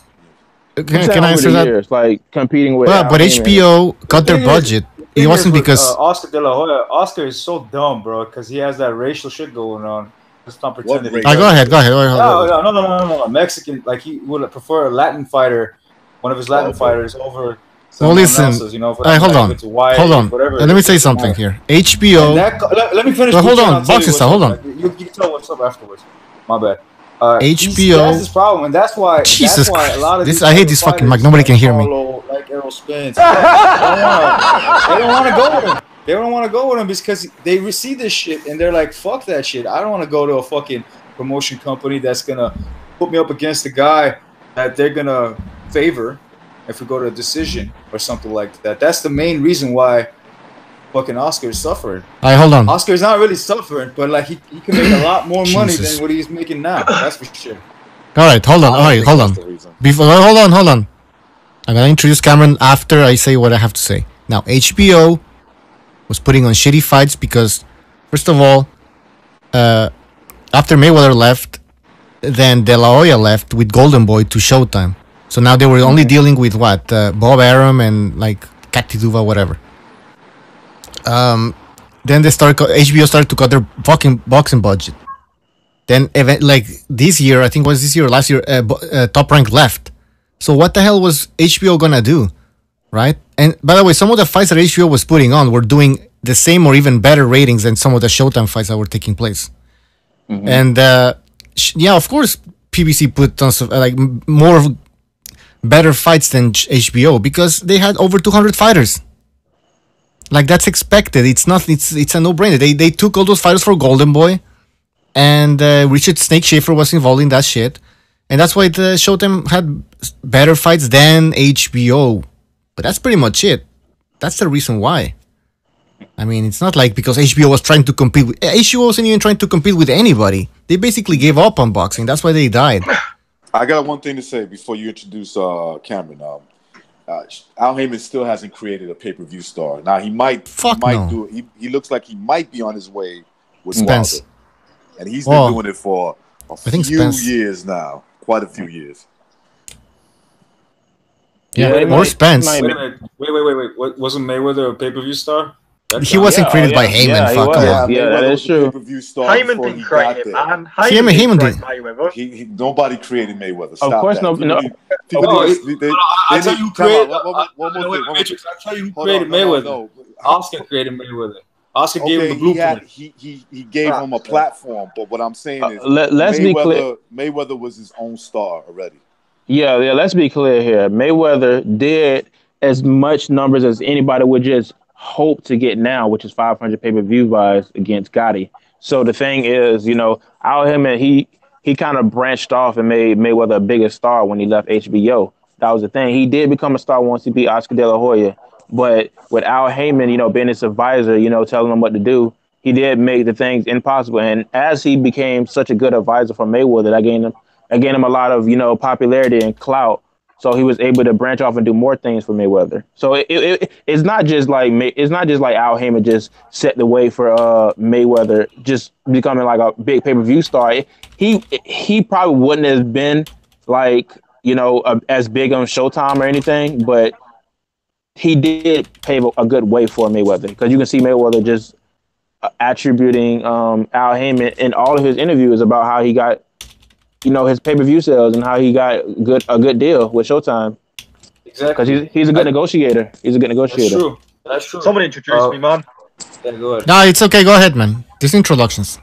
Can I answer the that? years, like competing with Well, Al but Heyman. HBO cut their thing is- budget. Thing It is wasn't with, because Oscar De La Hoya. Oscar is so dumb, bro, because he has that racial shit going on. Let's not pretend that he race? Go doesn't. ahead. No. Mexican, like he would prefer a Latin fighter, one of his Latin Okay. fighters over. Well, someone listen. else's, you know, for Hold like, on. if it's white, Hold on. whatever. Let me say something here. HBO. And let me finish. Well, hold Gucci, and on, I'll tell you boxing what's style, up. hold on. Like, you can tell what's up afterwards. My bad. HBO That's his problem, and that's why. Jesus that's why a lot of Christ. these I hate this fucking mic. Nobody can hear me. Like Errol Spence. They don't want to go with him. They don't want to go with him because they see this shit and they're like, "Fuck that shit. I don't want to go to a fucking promotion company that's gonna put me up against a guy that they're gonna favor if we go to a decision or something like that." That's the main reason why fucking Oscar is suffering. All right, hold on. Oscar's not really suffering, but like he can make a lot more money Jesus. than what he's making now. That's for sure. All right, hold on. I All don't right, think hold that's on. the reason. Before, hold on. I'm gonna introduce Cameron after I say what I have to say. Now, HBO was putting on shitty fights because, first of all, after Mayweather left, then De La Hoya left with Golden Boy to Showtime. So now they were only dealing with what Bob Arum and like Cathy Duva, whatever. Then HBO started to cut their fucking boxing budget. Then like this year, I think it was this year or last year, Top Rank left. So what the hell was HBO gonna do, right? And by the way, some of the fights that HBO was putting on were doing the same or even better ratings than some of the Showtime fights that were taking place. Mm-hmm. And yeah, of course, PBC put on like more better fights than HBO because they had over 200 fighters. Like that's expected. It's not. It's a no-brainer. They took all those fighters for Golden Boy, and Richard Snake Schaefer was involved in that shit, and that's why the Showtime had better fights than HBO. But that's pretty much it. That's the reason why. I mean, it's not like because HBO was trying to compete with HBO wasn't even trying to compete with anybody. They basically gave up on boxing. That's why they died. I got one thing to say before you introduce Cameron. Al Heyman still hasn't created a pay-per-view star. Now he might do it. He looks like he might be on his way with Spence. Wilder. And he's been doing it for a few Spence. years now. Quite a few years. Yeah, or Spence. Wait a minute. Wait. Wasn't Mayweather a pay-per-view star? He wasn't created by Heyman. Fuck off. Yeah, that is true. Heyman didn't create him, man. Heyman did. Mayweather. Nobody created Mayweather. Of course, no. I'll tell you who created Mayweather. Oscar created Mayweather. Oscar gave him the blueprint. He gave him a platform, but what I'm saying is let's be clear. Mayweather was his own star already. Yeah, let's be clear here. Mayweather did as much numbers as anybody would just hope to get now, which is 500 pay-per-view buys against Gotti. So the thing is, Al Heyman, he kind of branched off and made Mayweather a bigger star when he left HBO. That was the thing. He did become a star once he beat Oscar De La Hoya. But with Al Heyman, being his advisor, telling him what to do, he did make the things impossible. And as he became such a good advisor for Mayweather, that gained him a lot of, popularity and clout. So he was able to branch off and do more things for Mayweather. So it's not just like Al Heyman just set the way for Mayweather just becoming like a big pay-per-view star. He probably wouldn't have been like as big on Showtime or anything, but he did pave a good way for Mayweather because you can see Mayweather just attributing Al Heyman in all of his interviews about how he got his pay-per-view sales and how he got a good deal with Showtime. Exactly. He's a good negotiator. He's a good negotiator. That's true. That's true. Someone introduced me, man. Yeah, go ahead. No, it's okay. Go ahead, man. Just introductions.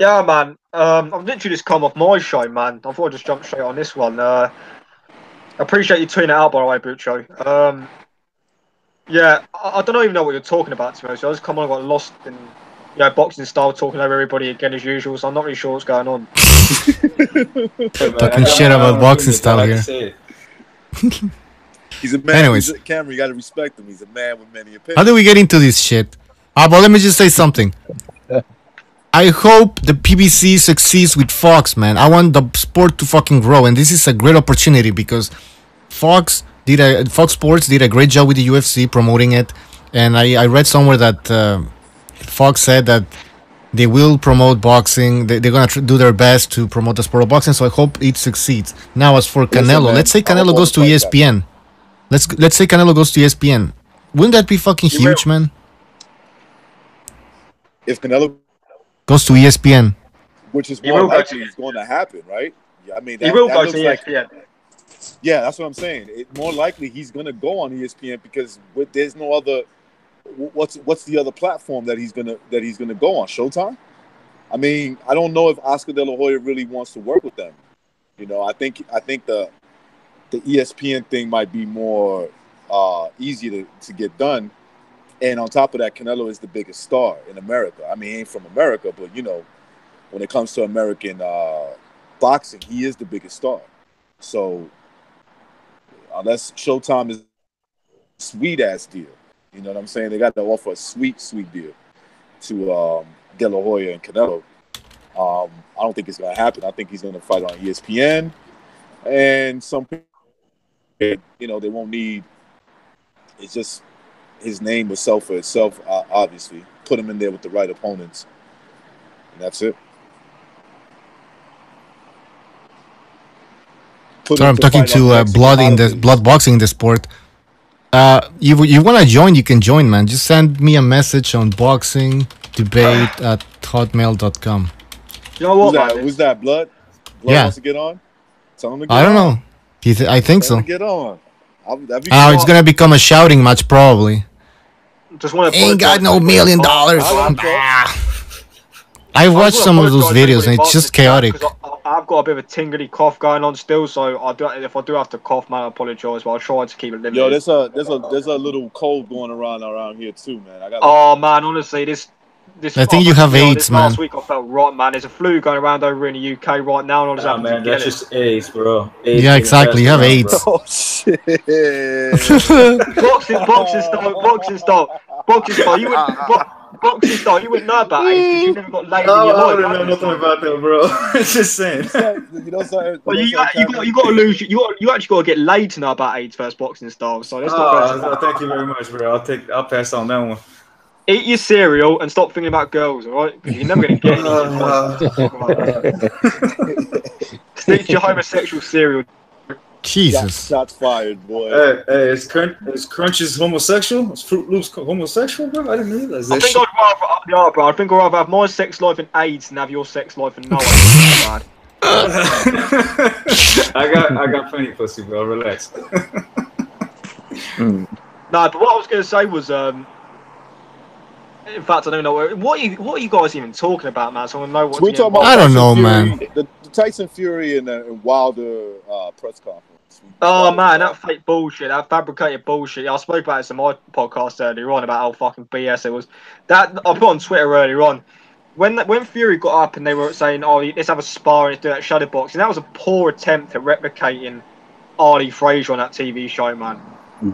Yeah, man. I've literally just come off my show, man. I thought I'd just jump straight on this one. I appreciate you tweeting it out, by the way, Bucho. Yeah, I don't even know what you're talking about, to be honest. I just come on and got lost in, boxing style, talking over everybody again as usual, so I'm not really sure what's going on. Talking shit about boxing style here. He's a man. Anyways. Cameron, you got to respect him. He's a man with many opinions. How do we get into this shit? But let me just say something. I hope the PBC succeeds with Fox, man. I want the sport to fucking grow, and this is a great opportunity because Fox Sports did a great job with the UFC promoting it, and I read somewhere that Fox said that they will promote boxing. They're gonna do their best to promote the sport of boxing. So I hope it succeeds. Now, as for Canelo, let's say Canelo goes to ESPN. Let's say Canelo goes to ESPN. Wouldn't that be fucking huge, man? If Canelo goes to ESPN, which is more likely is going to happen, right? Yeah, I mean, he will go to ESPN. Yeah, that's what I'm saying. More likely he's going to go on ESPN because there's no other. What's the other platform that he's gonna go on? Showtime. I mean, I don't know if Oscar De La Hoya really wants to work with them. I think the ESPN thing might be more easy to get done. And on top of that, Canelo is the biggest star in America. I mean, he ain't from America, but when it comes to American boxing, he is the biggest star. So unless Showtime is a sweet ass deal, you know what I'm saying? They got to offer a sweet deal to De La Hoya and Canelo. I don't think it's going to happen. I think he's going to fight on ESPN, and some people, they won't need. It's just his name will sell for itself. Obviously, put him in there with the right opponents, and that's it. Sorry, I'm talking to blood boxing in the sport. You want to join? You can join, man. Just send me a message on boxingdebate@hotmail.com. You know what? Who's that? Blood wants to get on. Tell him to get I don't on. know. I think so. Get on. It's gonna become a shouting match probably. Just want to. Ain't got no $1 million. I've watched some of those videos and it's just chaotic. I've got a bit of a tingly cough going on still, so if I do have to cough, man, I apologise, but I'll try to keep it limited. Yo, there's a little cold going around here too, man. Man, honestly, this I think you have AIDS, man. Last week I felt rotten, man. There's a flu going around over in the UK right now, and all this happens. Man, that's just AIDS, bro. AIDS, yeah, exactly. You have AIDS. Oh shit! boxing style. Boxing style, you wouldn't know about AIDS because you never got laid in your life. I don't know nothing about that, bro. It's just saying. Well, you got to lose. You actually got to get laid to know about AIDS first, boxing style. So that's not. Thank you very much, bro. I'll pass on that one. Eat your cereal and stop thinking about girls, all right? Because you're never going to get any. Stick to your homosexual cereal. Jesus. Shots fired, boy. Hey, is Crunches homosexual? Is Fruit Loops homosexual, bro? I didn't realize that. I think I'd rather have my sex life and AIDS than have your sex life and no AIDS. I got plenty of pussy, bro. Relax. No, but what I was going to say was, in fact, I don't know what are you guys even talking about, man? So I know what. We talking about. I don't know, man. The Tyson Fury and Wilder press conference. Oh man, that fake bullshit, that fabricated bullshit. I spoke about this in my podcast earlier on about how fucking BS it was. That I put on Twitter earlier on. When Fury got up and they were saying, "Oh, let's have a spar and let's do that shadow boxing," that was a poor attempt at replicating Arlie Fraser on that TV show, man.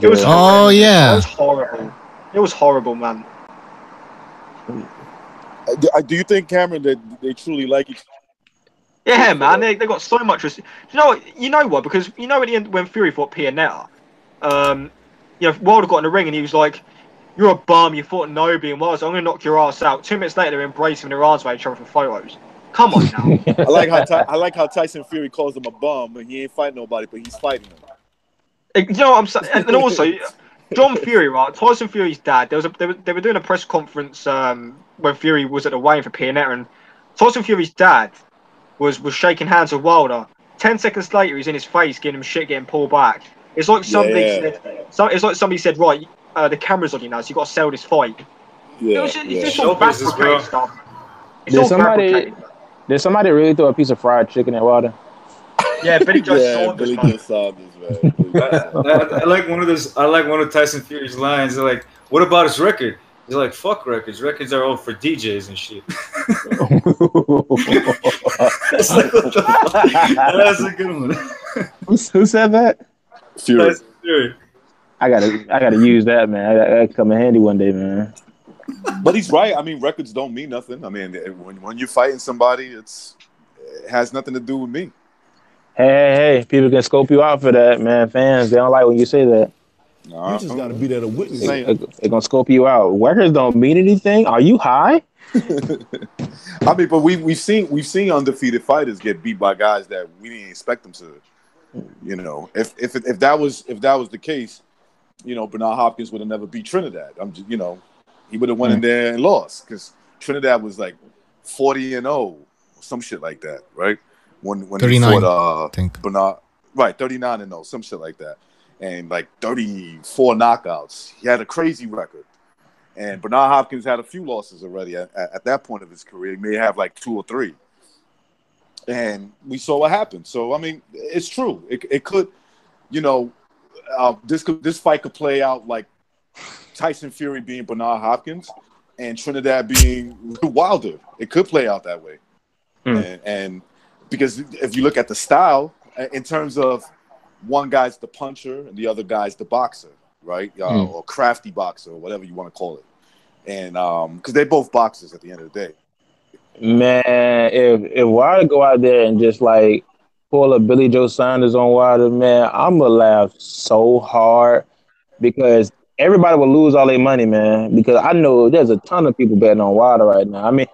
It was oh yeah, it was horrible. It was horrible, man. Do you think, Cameron, that they truly like each other? Yeah, man, they got so much respect. You know what? Because at the end when Fury fought Pianetta, Wilder got in the ring and he was like, "You're a bum. You fought nobody." And Wilder's, "I'm gonna knock your ass out." 2 minutes later, they're embracing their arms by each other for photos. Come on now. I like how Tyson Fury calls him a bum and he ain't fighting nobody, but he's fighting him. You know what I'm saying? And also, John Fury, right? Tyson Fury's dad. They were doing a press conference when Fury was at the weigh-in for Pianetta, and Tyson Fury's dad was shaking hands with Wilder. 10 seconds later, he's in his face, giving him shit, getting pulled back. It's like somebody Yeah. said. It's like somebody said, right, the camera's on you now, so you got to sell this fight. Yeah, It's yeah. just all Show business, bro. fabricated stuff. It's Did all somebody fabricated. did somebody really throw a piece of fried chicken at Wilder? Yeah, Billy Joe Yeah, Saunders, Billy man. Joe Saunders, man. Billy Joe Saunders. I like one of those. I like one of Tyson Fury's lines. They're like, "What about his record?" He's like, "Fuck records. Records are all for DJs and shit." It's like, what the fuck? That's a good one. Who said that? Fury. Tyson Fury. I gotta use that, man. That come in handy one day, man. But he's right. I mean, records don't mean nothing. I mean, when you're fighting somebody, it has nothing to do with me. Hey, people can scope you out for that, man. Fans, they don't like when you say that. Nah, You just got to be there to witness Saying. it. They're gonna scope you out. Records don't mean anything. Are you high? I mean, but we've seen undefeated fighters get beat by guys that we didn't expect them to. You know, if that was the case, you know, Bernard Hopkins would have never beat Trinidad. He would have went in there and lost because Trinidad was like 40-0 or some shit like that, right? When 39, he fought I think. Bernard, right, 39-0, some shit like that, and like 34 knockouts. He had a crazy record. And Bernard Hopkins had a few losses already at that point of his career. He may have like 2 or 3. And we saw what happened. So, I mean, it's true. It could, you know, this fight could play out like Tyson Fury being Bernard Hopkins and Trinidad being Wilder. It could play out that way. And because if you look at the style, in terms of one guy's the puncher and the other guy's the boxer, right? Or crafty boxer or whatever you want to call it. And because they're both boxers at the end of the day. Man, if Wilder go out there and just like pull a Billy Joe Saunders on Wilder, man, I'm gonna laugh so hard because everybody will lose all their money, man. Because I know there's a ton of people betting on Wilder right now. I mean,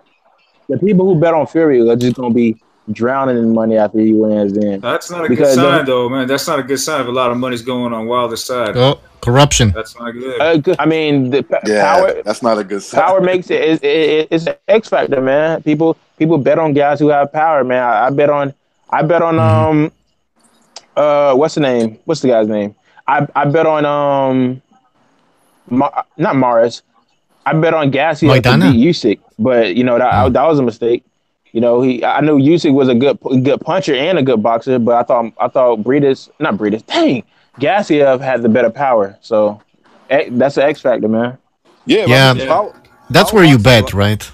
the people who bet on Fury are just gonna be drowning in money after he wins. Then That's not a good sign, though, man. That's not a good sign if a lot of money's going on Wilder's side. Oh, corruption. That's not good. I mean, the power. That's not a good sign. Power makes it's an X factor, man. People bet on guys who have power, man. I bet on what's the name? What's the guy's name? I bet on not Morris. I bet on Gassiev to beat Usyk, but you know that was a mistake. You know, I knew Usyk was a good puncher and a good boxer, but I thought Gassiev had the better power. So that's an X factor, man. Yeah. That's where you bet, right?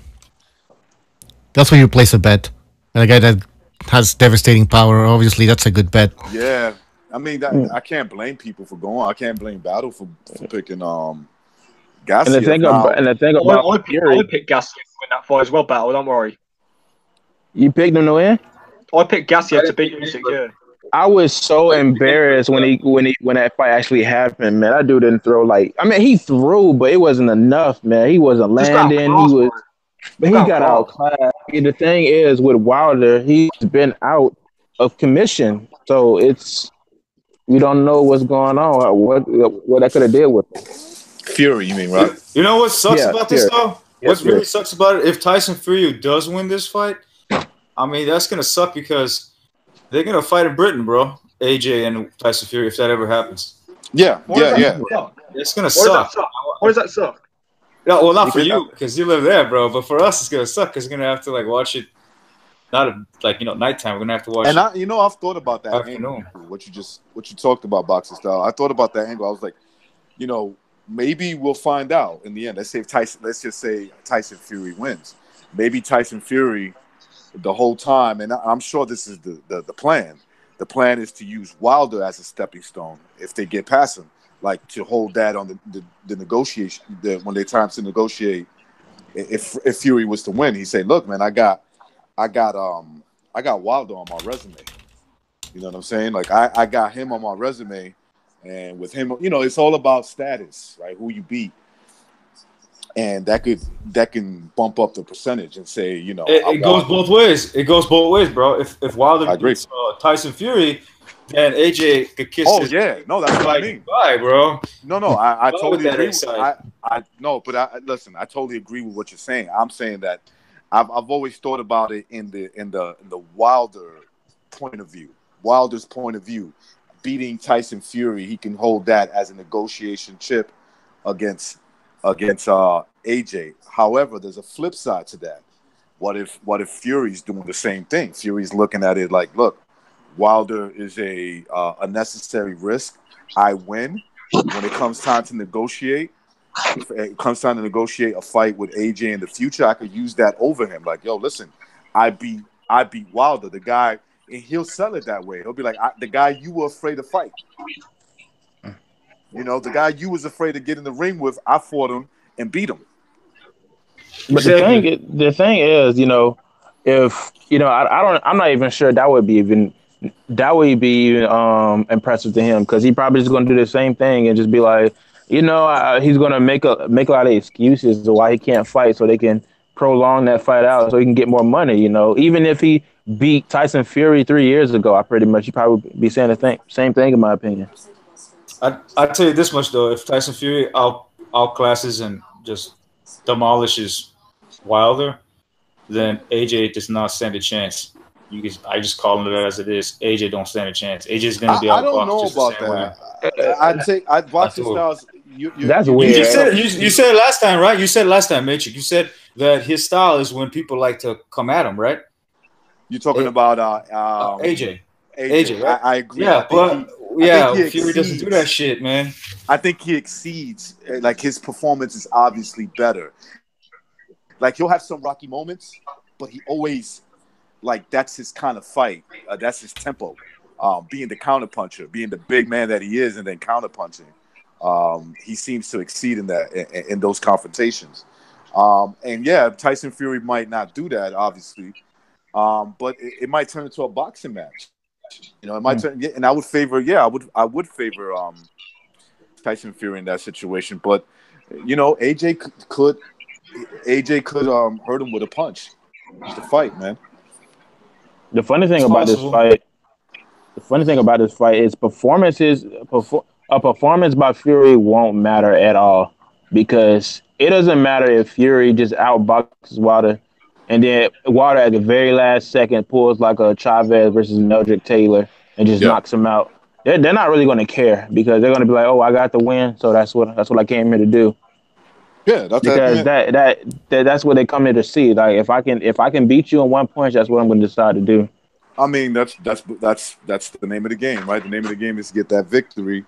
That's where you place a bet. And a guy that has devastating power, obviously, that's a good bet. Yeah. I mean, I can't blame people for going. I can't blame Battle for picking Gassiev. And the thing about Fury, I picked Gassiev to win that fight as well, Battle. Don't worry. You picked him to win? I picked Gassiev to beat Usyk. Yeah. I was so embarrassed when that fight actually happened, man. That dude didn't throw he threw, but it wasn't enough, man. He wasn't landing. He got outclassed. The thing is, with Wilder, he's been out of commission, so we don't know what's going on. What I could have did with him. Fury, you mean, right? You know what sucks about this though? What Fury. really sucks about it? If Tyson Fury does win this fight, I mean that's gonna suck because they're gonna fight in Britain, bro. AJ and Tyson Fury, if that ever happens. Yeah. It's gonna suck. Why does that suck? No, well, not for you because you live there, bro. But for us, it's gonna suck because we're gonna have to watch it. Not nighttime. We're gonna have to watch. And it. I've thought about that Afternoon. angle. What you talked about boxing style. I thought about that angle. I was like, maybe we'll find out in the end. Let's just say Tyson Fury wins. Maybe Tyson Fury the whole time, and I'm sure this is the plan. The plan is to use Wilder as a stepping stone if they get past him, like to hold that on the negotiation when they time to negotiate. If Fury was to win, he say, "Look, man, I got Wilder on my resume." You know what I'm saying? Like I got him on my resume, and with him, it's all about status, right? Who you beat. And that can bump up the percentage and say, it goes both ways. It goes both ways, bro. If Wilder beats Tyson Fury, then AJ could kiss. Oh yeah, no, that's what I mean. Bye, bro. No, I totally agree. Listen, I totally agree with what you're saying. I'm saying that I've always thought about it in the Wilder point of view. Wilder's point of view. beating Tyson Fury, he can hold that as a negotiation chip against AJ. However, there's a flip side to that. What if Fury's doing the same thing? Fury's looking at it like, look, Wilder is a necessary risk. I win. When it comes time to negotiate, if it comes time to negotiate a fight with AJ in the future, I could use that over him. Like, yo, listen, I beat Wilder, the guy, and he'll sell it that way. He'll be like, the guy you were afraid to fight. You know, the guy you was afraid to get in the ring with, I fought him and beat him. But the thing is, you know, if you know, I'm not even sure that would be impressive to him, because he probably just going to do the same thing and just be like, you know, he's going to make a lot of excuses to why he can't fight, so they can prolong that fight out so he can get more money. You know, even if he beat Tyson Fury 3 years ago, he probably be saying the same thing, in my opinion. I'll tell you this much though: if Tyson Fury outclasses and just demolishes Wilder, then AJ does not stand a chance. I just call it as it is. AJ don't stand a chance. AJ's going to be out. I don't know about that. I'd boxing styles. That's weird. You said last time, right? You said last time, Mitch. You said that his style is when people like to come at him, right? You're talking about AJ. AJ, right? I agree. Yeah, Fury doesn't do that shit, man. I think he exceeds. Like, his performance is obviously better. Like, he'll have some rocky moments, but he always, like, that's his kind of fight. That's his tempo. Being the counterpuncher, being the big man that he is, and then counterpunching. He seems to exceed in that, in those confrontations. And yeah, Tyson Fury might not do that, obviously, but it might turn into a boxing match. You know, it might turn. And I would favor. Yeah, I would favor Tyson Fury in that situation. But you know, AJ could hurt him with a punch. It's the fight, man. The funny thing about this fight is a performance by Fury won't matter at all, because it doesn't matter if Fury just outboxes Wilder and then Wilder at the very last second pulls like a Chavez versus Meldrick Taylor and just knocks him out. They're not really going to care, because they're going to be like, oh, I got the win, so that's what I came here to do. Yeah, that's what they come here to see. Like, if I can beat you in one punch, that's what I'm going to decide to do. I mean, that's the name of the game, right? The name of the game is to get that victory.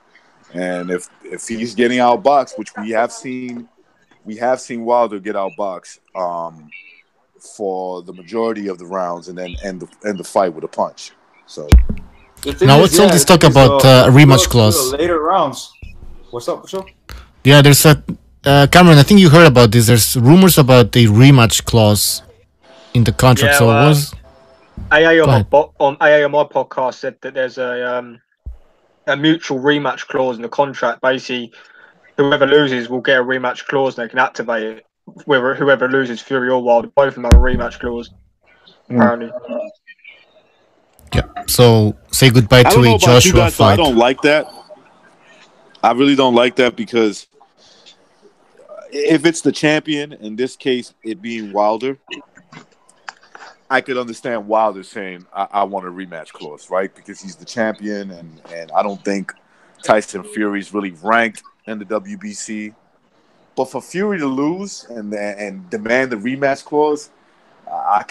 And if he's getting outboxed, which we have seen Wilder get outboxed for the majority of the rounds, and then end the fight with a punch. So now let's all this talk about rematch clause. Later rounds. What's up, Michelle? Yeah, there's a Cameron. I think you heard about this. There's rumors about the rematch clause in the contract. So it was AA on my podcast said that there's a mutual rematch clause in the contract. Basically, whoever loses will get a rematch clause and they can activate it. Whoever loses, Fury or Wilder, both of them have a rematch clause. Apparently. Yeah. So say goodbye to a Joshua fight. I don't like that. I really don't like that, because if it's the champion, in this case it being Wilder, I could understand Wilder saying, I want a rematch clause, right? Because he's the champion, and I don't think Tyson Fury's really ranked in the WBC. But for Fury to lose and demand the rematch clause, I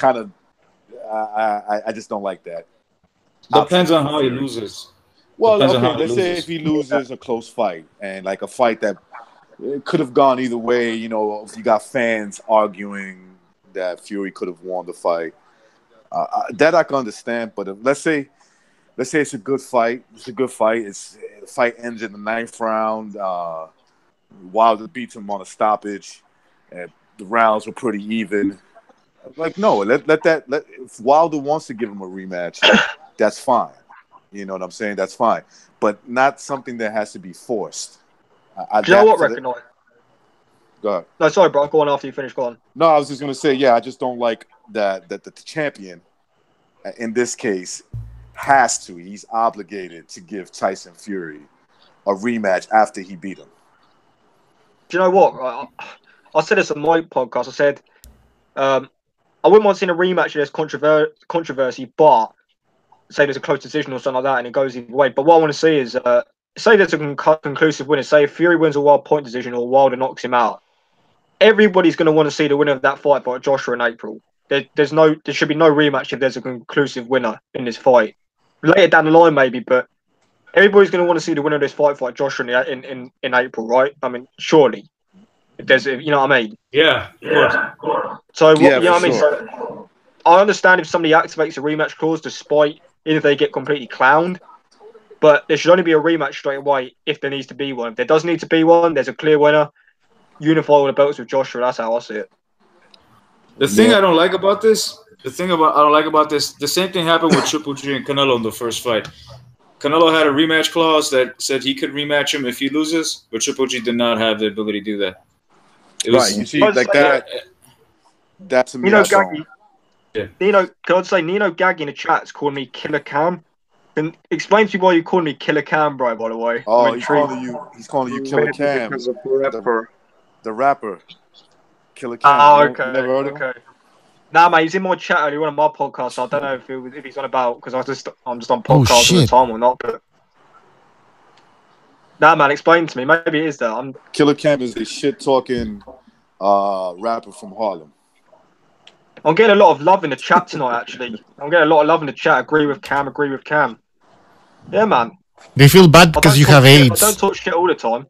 just don't like that. Depends on how he loses. Well, okay, let's say if he loses a close fight, and like a fight that could have gone either way, you know, if you got fans arguing that Fury could have won the fight, that I can understand. But let's say it's a good fight. The fight ends in the 9th round. Wilder beats him on a stoppage, and the rounds were pretty even. Like, no, if Wilder wants to give him a rematch, that's fine. You know what I'm saying? That's fine, but not something that has to be forced. Do you know what, Reckonoid? Go ahead. No, sorry, bro. Go on after you finish. Go on. No, I was just gonna say, yeah, I just don't like that the champion, in this case, he's obligated to give Tyson Fury a rematch after he beat him. Do you know what? I said this on my podcast. I said I wouldn't want seeing a rematch. There's controversy, but say there's a close decision or something like that, and it goes either way. But what I want to see is, say there's a conclusive winner. Say if Fury wins a wild point decision or Wilder knocks him out, everybody's going to want to see the winner of that fight by Joshua in April. There should be no rematch if there's a conclusive winner in this fight. Later down the line, maybe, but everybody's going to want to see the winner of this fight Joshua in April, right? I mean, surely. If there's, you know what I mean? Yeah, of course. So, you know what I mean? So, I understand if somebody activates a rematch clause despite even if they get completely clowned, but there should only be a rematch straight away if there needs to be one. If there does need to be one, there's a clear winner. Unify all the belts with Joshua. That's how I see it. The thing I don't like about this, the same thing happened with Triple G and Canelo in the first fight. Canelo had a rematch clause that said he could rematch him if he loses, but Triple G did not have the ability to do that. Right, you see, like that. That's a Gaggy. Yeah. Nino, can I say Nino Gaggy in the chat's calling me Killer Cam? And explain to me why you call me Killer Cam, bro. By the way. Oh, he's calling you Killer Cam. The rapper. Killer Cam. Oh, okay. Never heard of him? Nah, mate, he's in my chat earlier on my podcast. So I don't know if he's on about because I'm just on podcasts all the time or not. But nah, man, explain to me. Maybe it is that. Killer Cam is a shit talking rapper from Harlem. I'm getting a lot of love in the chat tonight. Actually, I'm getting a lot of love in the chat. Agree with Cam. Yeah, man. They feel bad because you have AIDS. I don't talk shit all the time.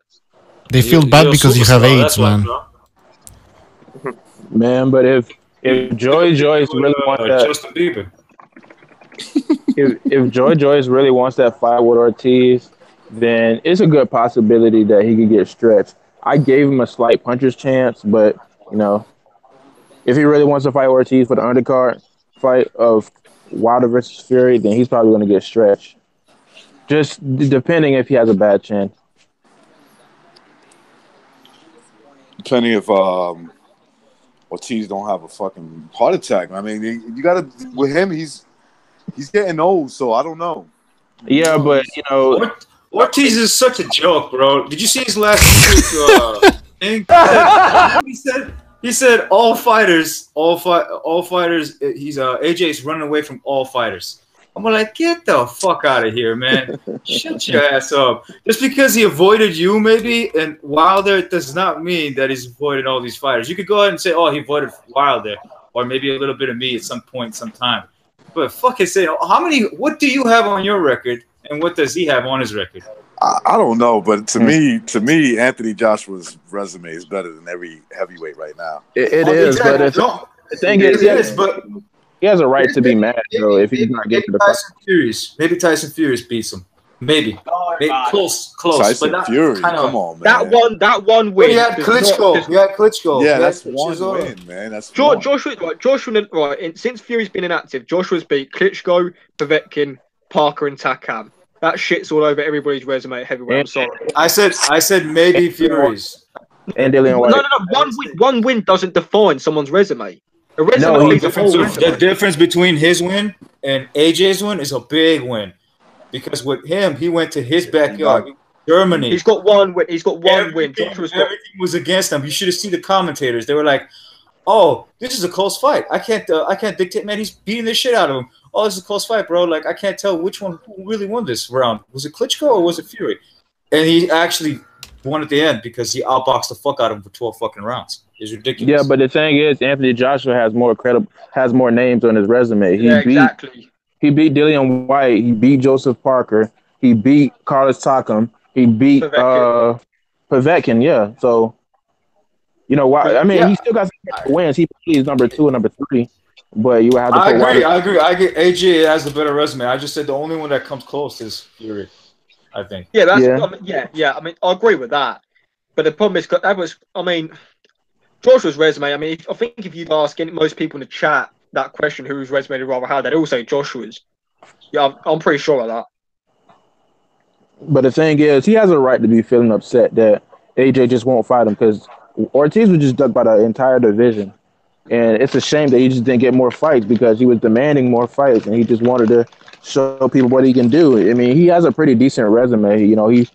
They feel bad because you have AIDS, man. Man, but if Joy Joyce really wants that, Justin Bieber. if Joy Joyce really wants that fight with Ortiz, then it's a good possibility that he could get stretched. I gave him a slight puncher's chance, but you know, if he really wants to fight Ortiz for the undercard fight of Wilder versus Fury, then he's probably going to get stretched. Just depending if he has a bad chin. Depending if Ortiz don't have a fucking heart attack. I mean, you got to with him. He's getting old, so I don't know. Yeah, but you know, Ortiz is such a joke, bro. Did you see his last thing? He said all fighters. He's AJ's running away from all fighters. I'm like, get the fuck out of here, man. Shut your ass up. Just because he avoided you, maybe, and Wilder does not mean that he's avoided all these fighters. You could go ahead and say, oh, he avoided Wilder, or maybe a little bit of me at some point, sometime. But fucking say, what do you have on your record, and what does he have on his record? I don't know, but to me, Anthony Joshua's resume is better than every heavyweight right now. It is, but the thing is, but he has a right to be mad, though, if he's not getting the fight. Maybe Tyson Fury beats him. Maybe close. Tyson but Fury, come on, man. That one win. You had Klitschko. Yeah, that's one win, man. That's Joshua. Right, since Fury's been inactive, Joshua's beat Klitschko, Povetkin, Parker, and Takam. That shit's all over everybody's resume at heavyweight. I'm sorry. I said maybe Fury's. And Dillian White. No. One win doesn't define someone's resume. The difference between his win and AJ's win is a big win, because with him, he went to his backyard, Germany. He's got one win. Everything was against him. You should have seen the commentators. They were like, "Oh, this is a close fight. I can't dictate. Man, he's beating the shit out of him. Oh, this is a close fight, bro. Like, I can't tell who really won this round. Was it Klitschko or was it Fury?" And he actually won at the end because he outboxed the fuck out of him for 12 fucking rounds. It's ridiculous. Yeah, but the thing is, Anthony Joshua has more names on his resume. Exactly. He beat Dillian White. He beat Joseph Parker. He beat Carlos Takam. He beat Povetkin. Yeah. So, you know why? I mean, he still got some wins. He's number 2 and number 3. But you would have to. I agree. I get AJ has the better resume. I just said the only one that comes close is Fury, I think. Yeah, I mean, I agree with that. But the problem is that was. I mean, Joshua's resume. I mean, I think if you'd ask most people in the chat that question, whose resume they'd rather have, they'd all say Joshua's. Yeah, I'm pretty sure of that. But the thing is, he has a right to be feeling upset that AJ just won't fight him, because Ortiz was just ducked by the entire division. And it's a shame that he just didn't get more fights, because he was demanding more fights and he just wanted to show people what he can do. I mean, he has a pretty decent resume. You know, he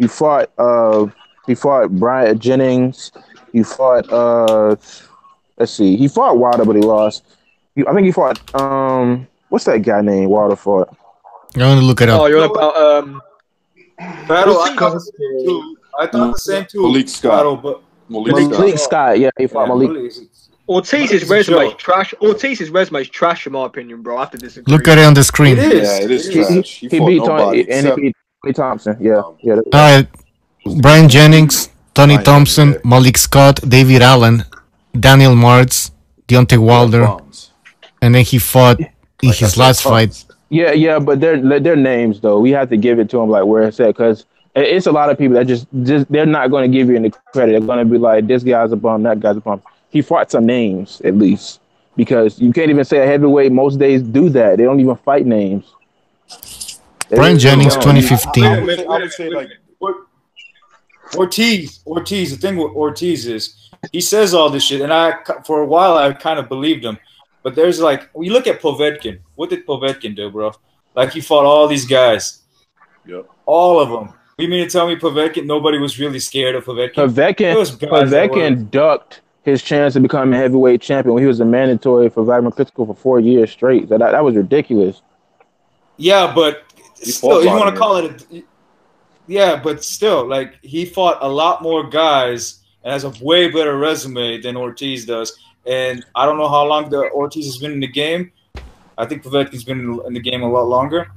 fought Bryant Jennings. He fought he fought Wilder, but he lost. I think he fought what's that guy named Wilder fought? I'm gonna look it Oh, up. you're on about Battle. What's I thought the same too. Malik Scott. Battle, but Malik Scott. Yeah, he fought Malik. Ortiz's resume is trash. Ortiz's resume is trash, in my opinion, bro. I have to disagree. Look at it on the screen. It is. Yeah, it is It trash. He fought beat nobody Tony and he beat Tony Thompson. Yeah, yeah. Brian Jennings, Tony Brian Thompson, Jennings, yeah. Malik Scott, David Allen, Daniel Martz, Deontay Wilder, and then he fought in his last fight. Yeah, but they're names though. We have to give it to him like where it's at, because it's a lot of people that just they're not going to give you any credit. They're going to be like, this guy's a bum, that guy's a bum. He fought some names at least, because you can't even say a heavyweight. Most days do that. They don't even fight names. Brian Jennings, 2015. I would say like Ortiz. The thing with Ortiz is he says all this shit, and for a while I kind of believed him. But there's like, when you look at Povetkin, what did Povetkin do, bro? Like, he fought all these guys. Yep. All of them. You mean to tell me Povetkin, nobody was really scared of Povetkin? Povetkin ducked his chance to become a heavyweight champion when he was a mandatory for Vladimir Klitschko for 4 years straight. That was ridiculous. Yeah, but still, you want to call it yeah, but still, like, he fought a lot more guys and has a way better resume than Ortiz does. And I don't know how long Ortiz has been in the game. I think Povetkin's been in the game a lot longer.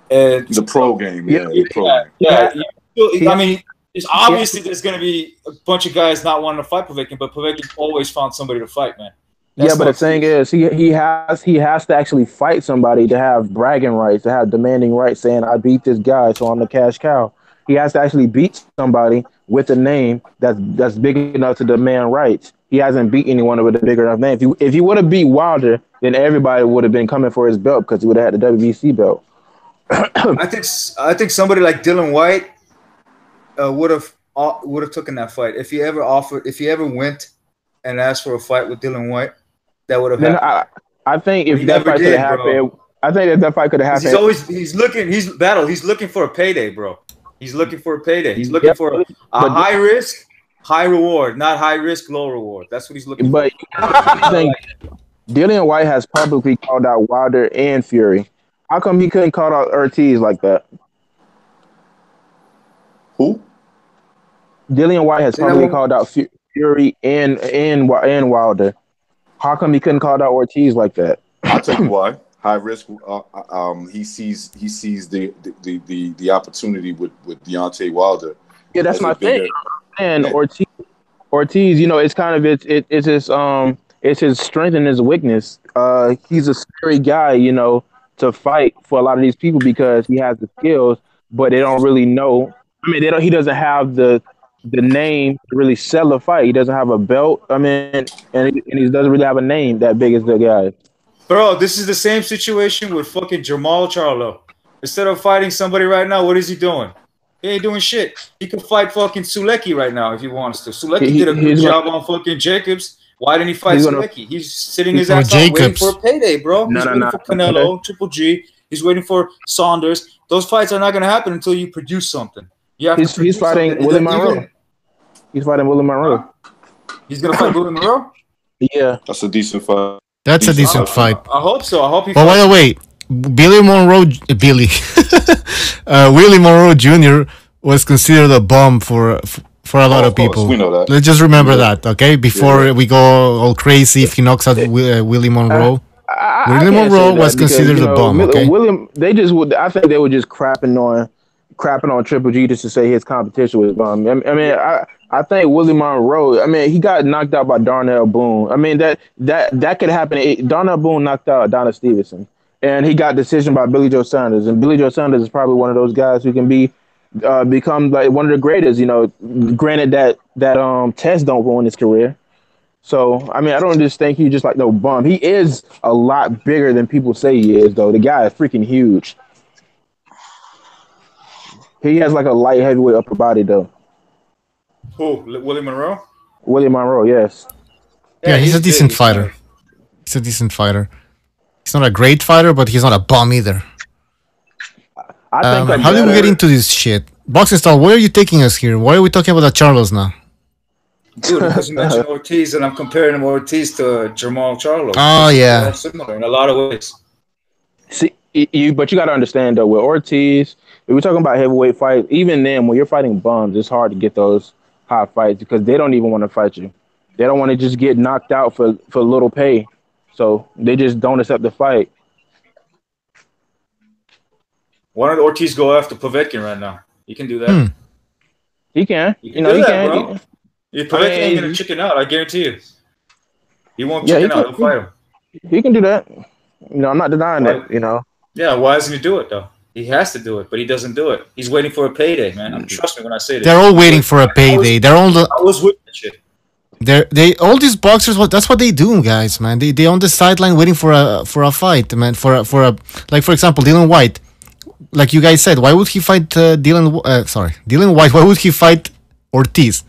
And the pro game, I mean, it's obviously there's going to be a bunch of guys not wanting to fight Povetkin, but Povetkin always found somebody to fight, man. That's but the thing is, he has to actually fight somebody to have bragging rights, to have demanding rights, saying I beat this guy, so I'm the cash cow. He has to actually beat somebody with a name that's big enough to demand rights. He hasn't beat anyone with a bigger enough name. If he would have beat Wilder, then everybody would have been coming for his belt because he would have had the WBC belt. I think somebody like Dillon White would have taken that fight if he ever went and asked for a fight with Dillon White. That would have happened. I think if that fight could have happened, I think that fight could have happened. He's looking for a payday, bro. He's looking for a payday. He's looking for a high risk, high reward, not high risk, low reward. That's what he's looking for. But I think Dillian White has publicly called out Wilder and Fury. How come he couldn't call out Ortiz like that? Who? Dillian White has publicly called out Fury and Wilder. How come he couldn't call out Ortiz like that? I'll tell you why. High risk. He sees the opportunity with Deontay Wilder. Yeah, that's my thing. And Ortiz, you know, it's kind of it's his strength and his weakness. He's a scary guy, you know, to fight for a lot of these people because he has the skills, but they don't really know. I mean, he doesn't have the name to really sell a fight. He doesn't have a belt. I mean, and he doesn't really have a name that big as the guy. Bro, this is the same situation with fucking Jamal Charlo. Instead of fighting somebody right now, what is he doing? He ain't doing shit. He could fight fucking Sulecki right now if he wants to. Sulecki did a good job on fucking Jacobs. Why didn't he fight Sulecki? He's sitting his ass out waiting for a payday, bro. He's waiting for Canelo, Triple G. He's waiting for Saunders. Those fights are not going to happen until you produce something. He's fighting Willie Monroe. He's fighting Willie Monroe. He's going to fight Willie Monroe? Yeah. That's a decent fight. That's a decent fight. I hope so. I hope he. But by the way, Willie Monroe Jr. was considered a bomb for a lot of people. We know that. Let's just remember that, okay? Before we go all crazy if he knocks out Willie Monroe. Willie Monroe was considered a bomb, okay? I think they were just crapping on Triple G just to say his competition was bomb. I mean, I think Willie Monroe. I mean, he got knocked out by Darnell Boone. I mean, that could happen. Darnell Boone knocked out Adonis Stevenson, and he got decision by Billy Joe Saunders. And Billy Joe Saunders is probably one of those guys who can become like one of the greatest. You know, granted that Test don't ruin his career. So I mean, I don't just think he's just like no bum. He is a lot bigger than people say he is, though. The guy is freaking huge. He has like a light heavyweight upper body, though. Who? Willie Monroe? Willie Monroe, yes. Yeah, he's a decent fighter. He's a decent fighter. He's not a great fighter, but he's not a bum either. How did we get into this shit? Boxing Style, where are you taking us here? Why are we talking about the Charlos now? Dude, because you mentioned Ortiz, and I'm comparing Ortiz to Jamal Charlo. Oh, yeah. They're similar in a lot of ways. But you got to understand though, with Ortiz, if we're talking about heavyweight fights, even then, when you're fighting bums, it's hard to get those high fights because they don't even want to fight you. They don't want to just get knocked out for little pay, so they just don't accept the fight. Why don't Ortiz go after Povetkin right now? He can do that. He can. He can do that, bro. Povetkin ain't gonna chicken out. I guarantee you. He won't chicken out. He'll fight him. He can do that. I'm not denying it. Yeah, why doesn't he do it though? He has to do it, but he doesn't do it. He's waiting for a payday, man. Trust me when I say this. They're all waiting for a payday. I was with that shit. They all these boxers. That's what they do, guys, man. They on the sideline waiting for a fight, man. For like for example, Dylan White. Like you guys said, why would he fight Dylan White? Why would he fight Ortiz?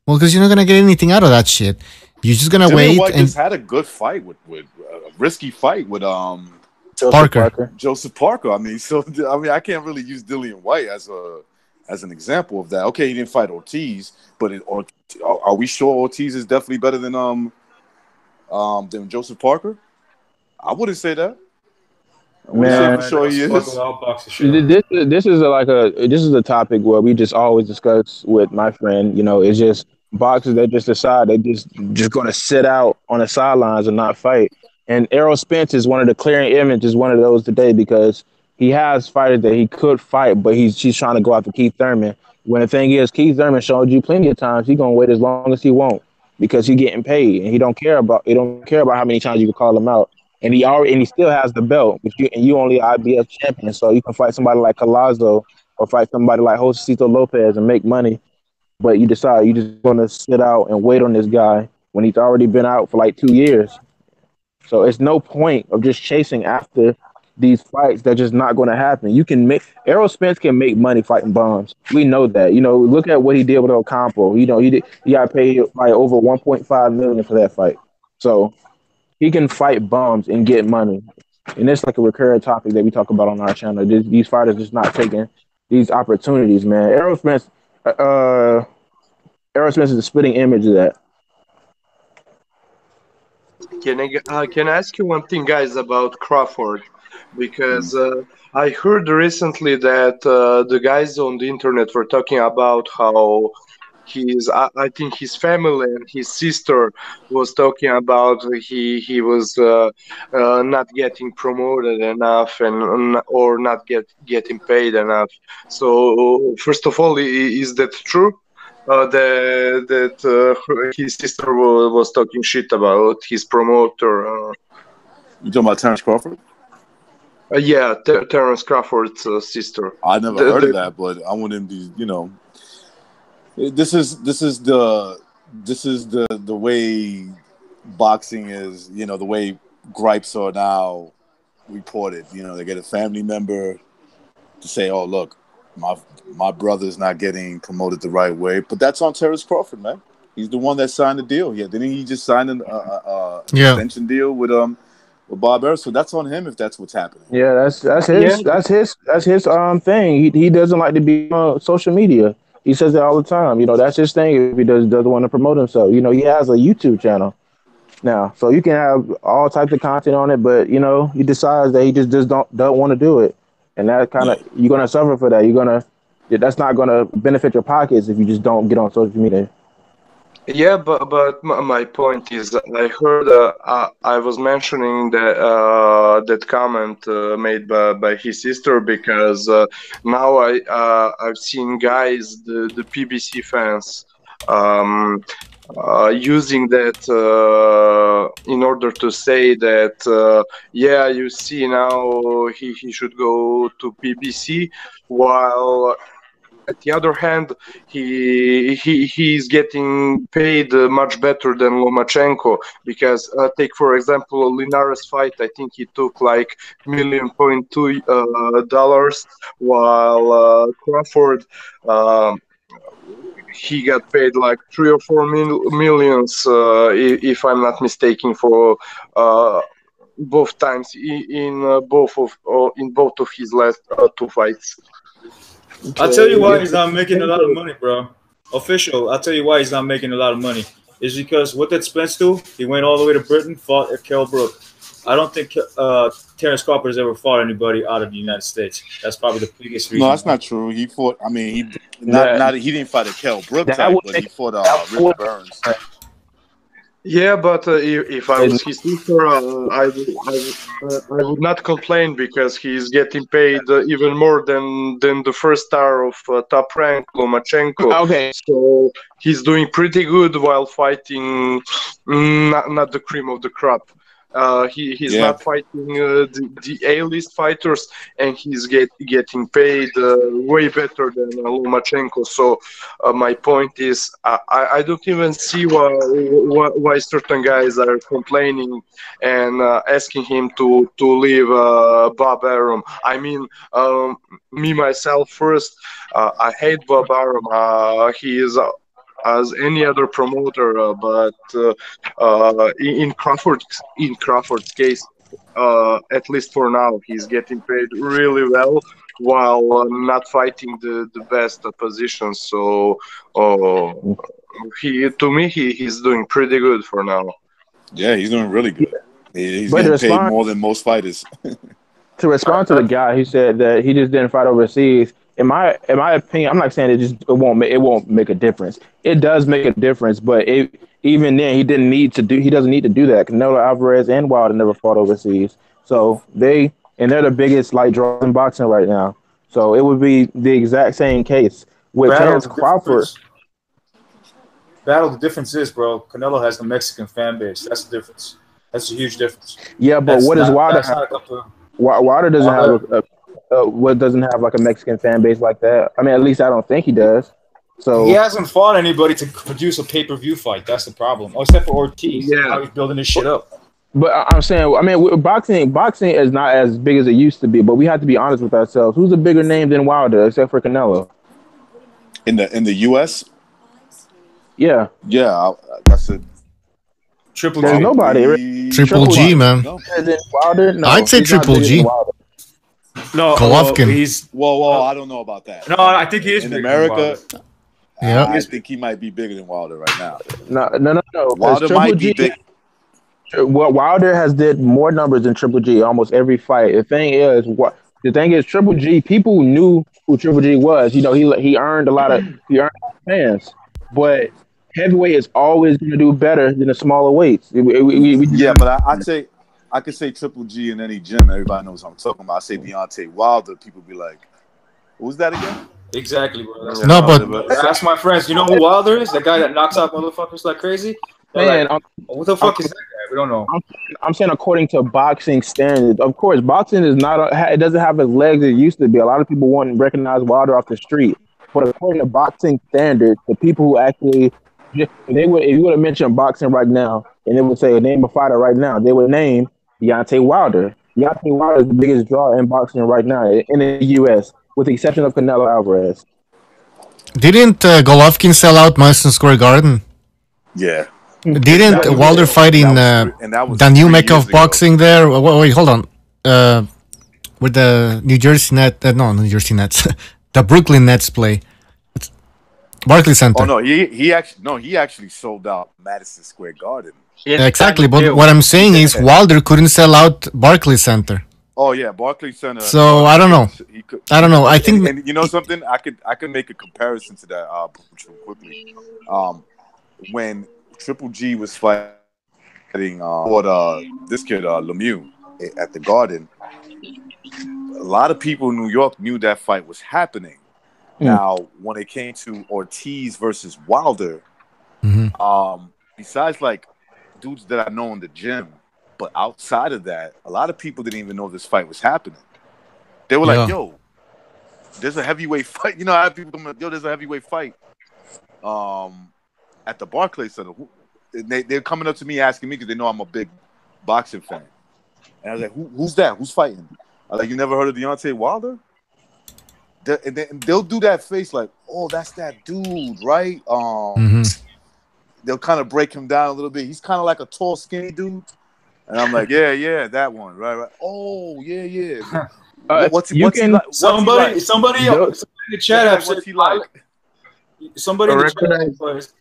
Well, because you're not gonna get anything out of that shit. You're just gonna wait. White just had a good fight with a risky fight with Joseph Parker. I mean, I can't really use Dillian White as an example of that. Okay, he didn't fight Ortiz, but are we sure Ortiz is definitely better than Joseph Parker? I wouldn't say that. Man, for sure he is. This is a topic where we just always discuss with my friend. It's just boxers that just decide they just going to sit out on the sidelines and not fight. And Errol Spence is one of the clearing images, one of those today because he has fighters that he could fight, but she's trying to go after Keith Thurman. When the thing is, Keith Thurman showed you plenty of times he's gonna wait as long as he won't because he's getting paid and he don't care about how many times you can call him out. And he still has the belt, but you only IBF champion, so you can fight somebody like Collazo or fight somebody like Josecito Lopez and make money. But you decide you just want to sit out and wait on this guy when he's already been out for like 2 years. So it's no point of just chasing after these fights that's just not going to happen. Errol Spence can make money fighting bums. We know that. Look at what he did with Ocampo. He got paid like over $1.5 million for that fight. So he can fight bums and get money. And it's like a recurring topic that we talk about on our channel. These fighters just not taking these opportunities, man. Errol Spence is a spitting image of that. Can I ask you one thing, guys, about Crawford? Because I heard recently that the guys on the internet were talking about how I think his family and his sister was talking about he was not getting promoted enough or not getting paid enough. So first of all, is that true? That his sister was talking shit about his promoter. You talking about Terrence Crawford? Yeah, Terrence Crawford's sister. I never heard of that, but I want him to, This is the way boxing is. The way gripes are now reported. They get a family member to say, "Oh, look, my brother's not getting promoted the right way," but that's on Terrence Crawford, man. He's the one that signed the deal. Yeah, didn't he just sign an extension deal with Bob Arum? So that's on him if that's what's happening. Yeah, that's his thing. He doesn't like to be on social media. He says it all the time. That's his thing if he doesn't want to promote himself. He has a YouTube channel now, so you can have all types of content on it, but he decides that he just don't want to do it, and that kind of you're gonna suffer for that. That's not gonna benefit your pockets if you just don't get on social media. Yeah, but my point is, I heard I was mentioning that comment made by his sister because now I've seen guys, the PBC fans, using that in order to say that you see now he should go to PBC, while at the other hand, he's getting paid much better than Lomachenko because take for example Linares fight. I think he took like $1.2 million, while Crawford he got paid like 3 or 4 millions, if I'm not mistaken, for both times in both of his last 2 fights. I'll tell you why he's not making a lot of money, bro. Official, I'll tell you why he's not making a lot of money. Is because what did Spence do? He went all the way to Britain, fought at Kell Brook. I don't think Terrence Crawford has ever fought anybody out of the United States. That's probably the biggest reason. No, that's not true. He fought. I mean, he he didn't fight a Kell Brook type, but he fought Rick Burns. Yeah, but if I was his sister, I would not complain because he's getting paid even more than the first star of Top Rank, Lomachenko. Okay. So he's doing pretty good while fighting not the cream of the crop. He's not fighting the A-list fighters, and he's getting paid way better than Lomachenko. So my point is, I don't even see why certain guys are complaining and asking him to leave Bob Arum. I mean, me myself first, I hate Bob Arum. He is as any other promoter, but in Crawford's case, at least for now, he's getting paid really well while not fighting the best positions. So he's doing pretty good for now. Yeah, he's doing really good. He's getting paid more than most fighters. To respond to the guy who said that he just didn't fight overseas, in my opinion, I'm not saying it won't make a difference. It does make a difference, but even then he doesn't need to do that. Canelo Alvarez and Wilder never fought overseas, so they're the biggest light draws in boxing right now. So it would be the exact same case with Terrence Crawford. The difference is, bro, Canelo has the Mexican fan base. That's the difference. That's a huge difference. Yeah, but what does Wilder have? Wilder doesn't have doesn't have like a Mexican fan base like that. I mean, at least I don't think he does. So he hasn't fought anybody to produce a pay-per-view fight. That's the problem. Oh, except for Ortiz. Yeah, how he's building this shit up. But I'm saying, I mean, boxing is not as big as it used to be. But we have to be honest with ourselves. Who's a bigger name than Wilder, except for Canelo? In the U.S. Yeah. That's it. Triple There's G. nobody. Triple G, man. Wilder? No, I'd say Triple G. No, Golovkin. Whoa, I don't know about that. No, I think he is in America. Yeah, I think he might be bigger than Wilder right now. No. Wilder might be big. Wilder has did more numbers than Triple G almost every fight. The thing is, Triple G, people knew who Triple G was. You know, he earned a lot of fans, but heavyweight is always going to do better than the smaller weights. But I could say Triple G in any gym. Everybody knows what I'm talking about. I say Deontay Wilder. People be like, "Who's that again?" Exactly, bro. That's my friends. You know who Wilder is? The guy that knocks out motherfuckers like crazy. Man, like, what the fuck is that guy? We don't know. I'm saying according to boxing standards. Of course, boxing is not. It doesn't have as legs as it used to be. A lot of people won't recognize Wilder off the street. But according to boxing standards, the people who actually if you would have mentioned boxing right now, and they would say name a fighter right now, they would name Deontay Wilder. Deontay Wilder is the biggest draw in boxing right now in the U.S., with the exception of Canelo Alvarez. Didn't Golovkin sell out Madison Square Garden? Yeah. Didn't Wilder fight in the new mecca of boxing there? Wait, hold on. Where the New Jersey Nets, the Brooklyn Nets play. Barclays Center. Oh no, he actually sold out Madison Square Garden. Exactly, but what I'm saying is Wilder couldn't sell out Barclays Center. Oh yeah, Barclays Center. So I don't know. I think, and you know something, I could make a comparison to that quickly. When Triple G was fighting this kid Lemieux at the Garden, a lot of people in New York knew that fight was happening. Now, when it came to Ortiz versus Wilder, besides like dudes that I know in the gym, but outside of that, a lot of people didn't even know this fight was happening. They were like, "Yo, there's a heavyweight fight." You know, I have people come like, "Yo, there's a heavyweight fight." At the Barclays Center, they're coming up to me asking me because they know I'm a big boxing fan, and I was like, "Who's that? Who's fighting?" I was like, "You never heard of Deontay Wilder?" And they'll do that face like, "Oh, that's that dude, right?" They'll kind of break him down a little bit. He's kind of like a tall, skinny dude, and I'm like, "Yeah, that one, right? Oh, yeah." What's he like? Somebody in the chat have said he like. Somebody in the chat,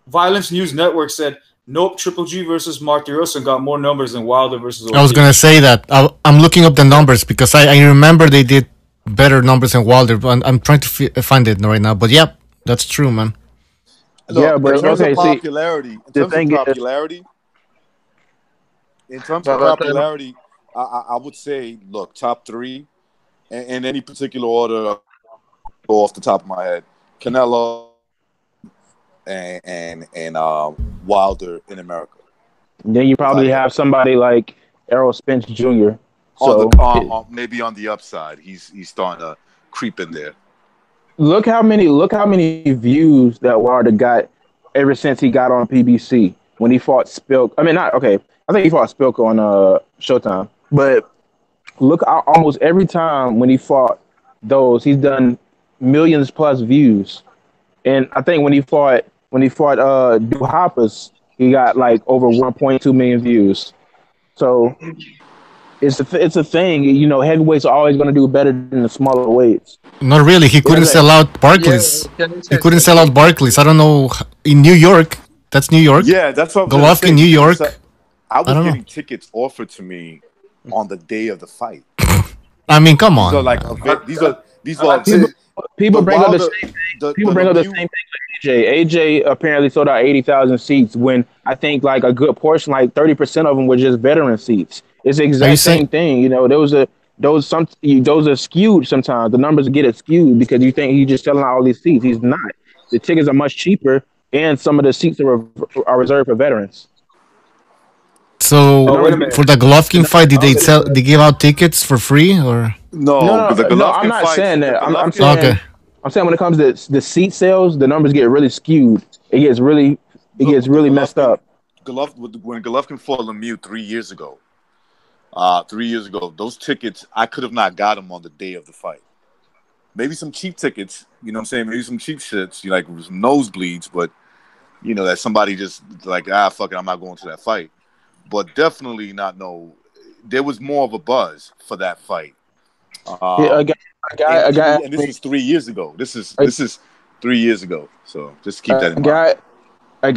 Violence News Network said Nope, Triple G versus Martirosyan got more numbers than Wilder versus I was Ortiz. gonna say that. I'm looking up the numbers because I remember they did better numbers than Wilder, but I'm trying to find it right now. But yeah, that's true, man. Look, Yeah, but in terms okay, of see, popularity, the thing is, I would say, look, top three in any particular order. Go off the top of my head, Canelo and Wilder in America. then you probably have somebody like Errol Spence Jr. So Maybe on the upside, he's starting to creep in there. look how many views that Wilder got ever since he got on PBC when he fought Spilk. I mean, not okay. I think he fought Spilk on Showtime, but look, almost every time when he fought those, he's done millions plus views. And I think when he fought Duhaupas, he got like over 1.2 million views. So it's a thing. You know, heavyweights are always going to do better than the smaller weights. Not really. He couldn't sell out Barclays. He couldn't sell out Barclays. I don't know. In New York, that's New York. Yeah, that's what Golovkin, New York. I was getting tickets offered to me on the day of the fight. I mean, come on. So like these are people bring up the same thing. People bring up the same thing with AJ. AJ apparently sold out 80,000 seats when I think like a good portion, like 30% of them were just veteran seats. It's the exact same thing. You know, those are skewed sometimes. The numbers get it skewed because you think he's just selling out all these seats. He's not. The tickets are much cheaper, and some of the seats are reserved for veterans. So for the Golovkin fight, did they give out tickets for free or? No, I'm not saying that. I'm saying when it comes to the seat sales, the numbers get really skewed. It gets really messed up. When Golovkin fought Lemieux 3 years ago, those tickets I could have not got them on the day of the fight. Maybe some cheap tickets, you know what I'm saying? Maybe some cheap shits, like some nosebleeds, but you know that somebody just like fuck it, I'm not going to that fight. But definitely not. No, there was more of a buzz for that fight. And this is 3 years ago. This is 3 years ago. So just keep that in mind. A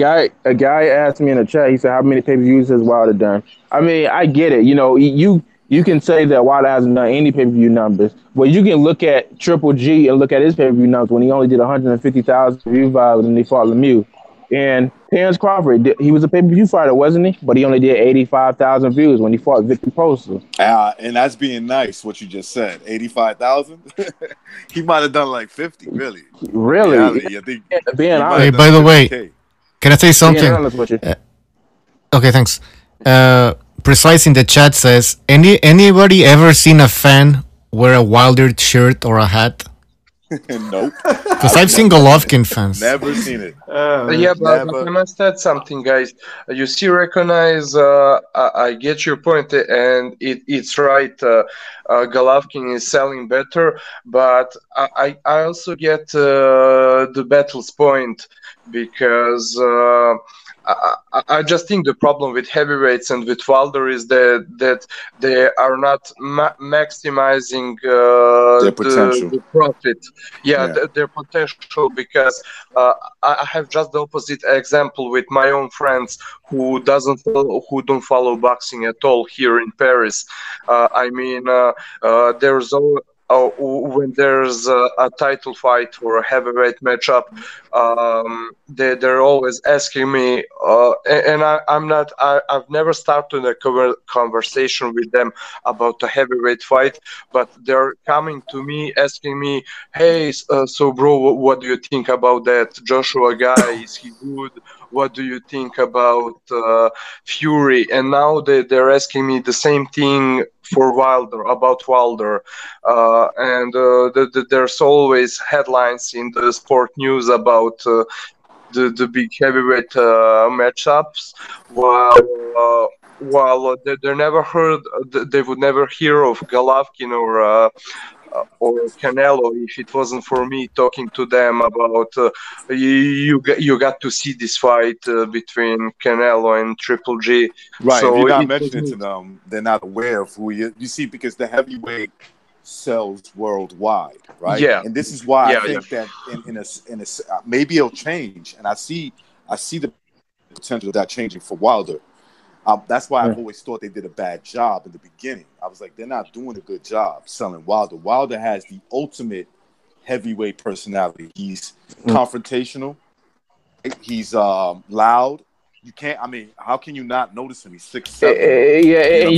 guy asked me in the chat. He said, "How many pay-per-views has Wilder done?" I mean, I get it. You know, you can say that Wilder hasn't done any pay-per-view numbers, but you can look at Triple G and look at his pay-per-view numbers when he only did 150,000 views when he fought Lemieux. And Terrence Crawford, he was a pay-per-view fighter, wasn't he? But he only did 85,000 views when he fought Victor Prosa. And that's being nice, what you just said. 85,000? He might have done like 50, really. Really? I think being honest. Hey, by the way, can I say something? Okay, thanks. Precise in the chat says, anybody ever seen a fan wear a Wilder shirt or a hat? Nope. Because I've seen Golovkin fans. Never seen it. But I must add something, guys. You see, recognize, I get your point, and it's right. Golovkin is selling better, but I also get the battle's point because I just think the problem with heavyweights and with Wilder is that they are not maximizing their potential, the profit. Their potential, because I have just the opposite example with my own friends who don't follow boxing at all here in Paris. There's when there's a title fight or a heavyweight matchup, they're always asking me, and I've never started a conversation with them about a heavyweight fight, but they're coming to me asking me, hey, so bro, what do you think about that Joshua guy? Is he good? What do you think about Fury? And now they're asking me the same thing for Wilder, and there's always headlines in the sport news about the big heavyweight matchups, while they would never hear of Golovkin or Canelo if it wasn't for me talking to them about you got to see this fight between Canelo and Triple G. Right. So if you're not mentioning to them, they're not aware of who you see, because the heavyweight sells worldwide, right? Yeah. And this is why I think that in a maybe it'll change, and I see the potential of that changing for Wilder. That's why I've always thought they did a bad job in the beginning. I was like, they're not doing a good job selling Wilder. Wilder has the ultimate heavyweight personality. He's confrontational. He's loud. You can't. I mean, how can you not notice him? He's 6'7". Yeah,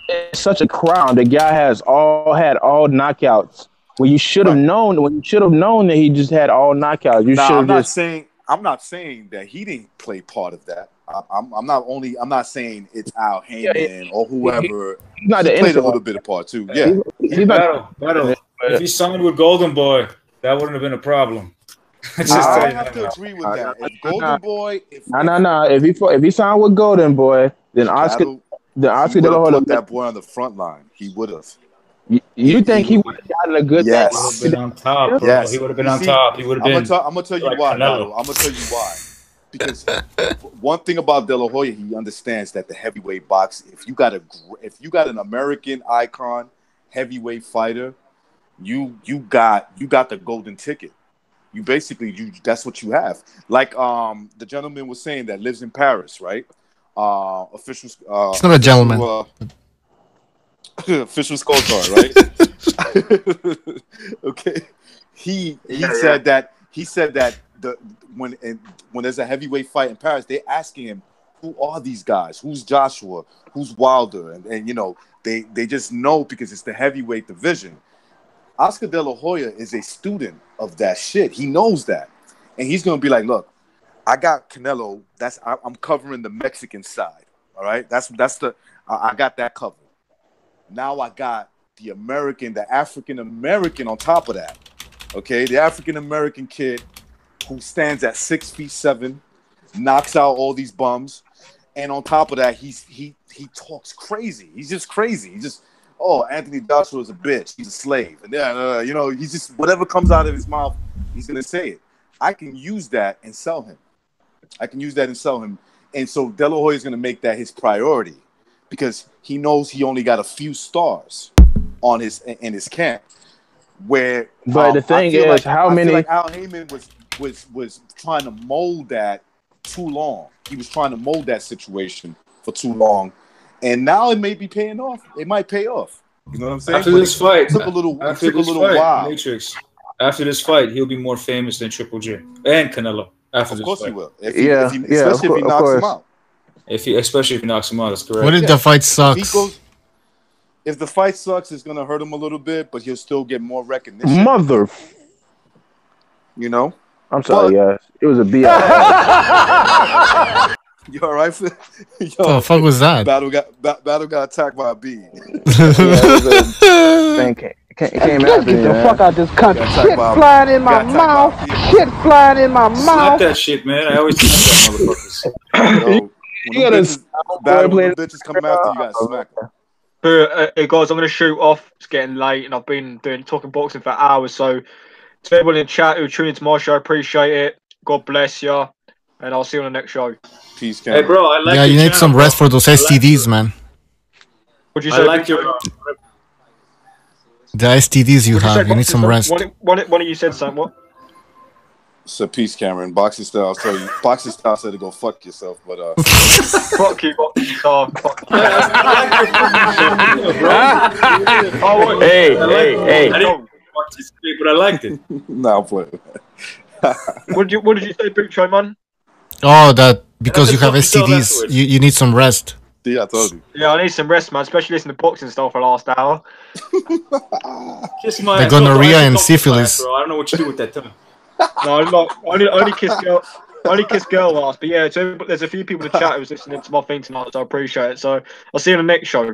it's such a crown. The guy had all knockouts. When you should have known. When you should have known that he just had all knockouts. You should have I'm not saying that he didn't play part of that. I'm not saying it's Al Heyman or whoever. He played a little bit of part too. Yeah. Battle. If he signed with Golden Boy, that wouldn't have been a problem. I have to agree with that. If Golden Boy, if he signed with Golden Boy, then Oscar De La Hoya put that boy on the front line. He would have. You think he would have gotten a good? Yes. He would have been on top. Bro. Yes. He would have been on top. He would have been. I'm gonna tell you like why. Canelo. I'm gonna tell you why. Because one thing about De La Hoya, he understands that the heavyweight box. If you got an American icon heavyweight fighter, you got the golden ticket. That's what you have. Like the gentleman was saying that lives in Paris, right? Officials. It's not a gentleman. Official scorecard, right? Okay. He said that when there's a heavyweight fight in Paris, they're asking him, who are these guys? Who's Joshua? Who's Wilder? And you know, they just know because it's the heavyweight division. Oscar De La Hoya is a student of that shit. He knows that. And he's gonna be like, look, I got Canelo. I'm covering the Mexican side. All right. I got that covered. Now I got the African American on top of that. Okay, the African American kid who stands at 6'7", knocks out all these bums, and on top of that, he talks crazy. He's just crazy. He's just, Anthony Joshua is a bitch. He's a slave, and then you know, he's just whatever comes out of his mouth, he's gonna say it. I can use that and sell him. And so De La Hoya is gonna make that his priority because he knows he only got a few stars in his camp. Where, but the thing is, I feel like Al Heyman was trying to mold that too long. He was trying to mold that situation for too long, and now it may be paying off. It might pay off. You know what I'm saying? After this fight, it took a little while. Matrix. After this fight, he'll be more famous than Triple J and Canelo. After this fight, of course he will. Especially if he knocks him out. Especially if he knocks him out, that's correct. What if the fight sucks? If the fight sucks, it's gonna hurt him a little bit, but he'll still get more recognition. You know? I'm sorry, guys. It was a BS. You all right? Yo, what the fuck was that? Battle got attacked by a bee. Came after Get the fuck out this country. Shit flying in my mouth. Shit flying in my mouth. Slap that shit, man. I always slap that motherfuckers. When the bitches come after you, gotta smack them. Hey guys, I'm going to shoot off. It's getting late, and I've been talking boxing for hours. So, to everyone in the chat who tuned into my show, appreciate it. God bless you, and I'll see you on the next show. Peace, Cameron. Hey, bro, I like. Yeah, you need some rest for those STDs, man. What'd you say? I like your. The STDs you have, you need some rest. One of you said something. What? So peace, Cameron. Boxing style. So boxing style said to go fuck yourself, but fuck you, boxing style. Fuck you. Hey. I didn't watch this clip, but I liked it. Nah, I'm playing. What did you say, Big Show, man? Oh, that because you have STDs, you need some rest. Yeah, I told you. Yeah, I need some rest, man. Especially listening to boxing stuff for the last hour. Kiss my the gonorrhea and syphilis. Bro. I don't know what you do with that tongue. No, I'm not. Only kiss girl. Only kiss girl last. But yeah, so there's a few people in the chat who's listening to my thing tonight, so I appreciate it. So I'll see you in the next show.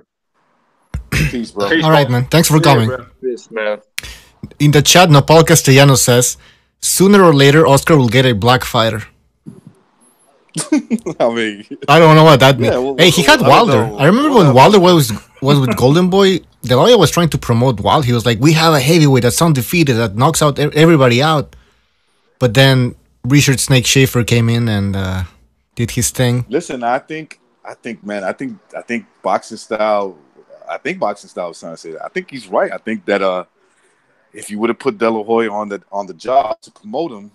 Peace, bro. All right, man. Thanks for coming. Peace, man. In the chat, Nopal Castellano says, sooner or later, Oscar will get a black fighter. I mean, I don't know what that means. Yeah, hey, he had Wilder. I remember when Wilder was with Golden Boy, De La Hoya was trying to promote Wilder. He was like, we have a heavyweight that's undefeated, that knocks out everybody out. But then Richard Snake Schaefer came in and did his thing. Listen, I think boxing style. I think boxing style was trying to say that. I think he's right. I think that if you would have put De La Hoya on the job to promote him,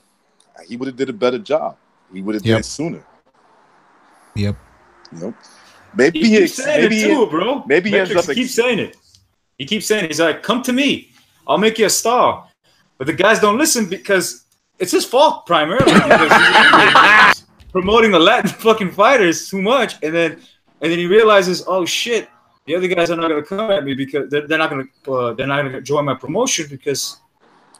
he would have did a better job. He would have did it sooner. Yep. Nope. Maybe he keeps saying it too, bro. Maybe he keeps saying it. He keeps saying it. He's like, "Come to me, I'll make you a star." But the guys don't listen because it's his fault primarily because he's promoting the Latin fucking fighters too much, and then he realizes, oh shit, the other guys are not gonna come at me because they're not gonna join my promotion because.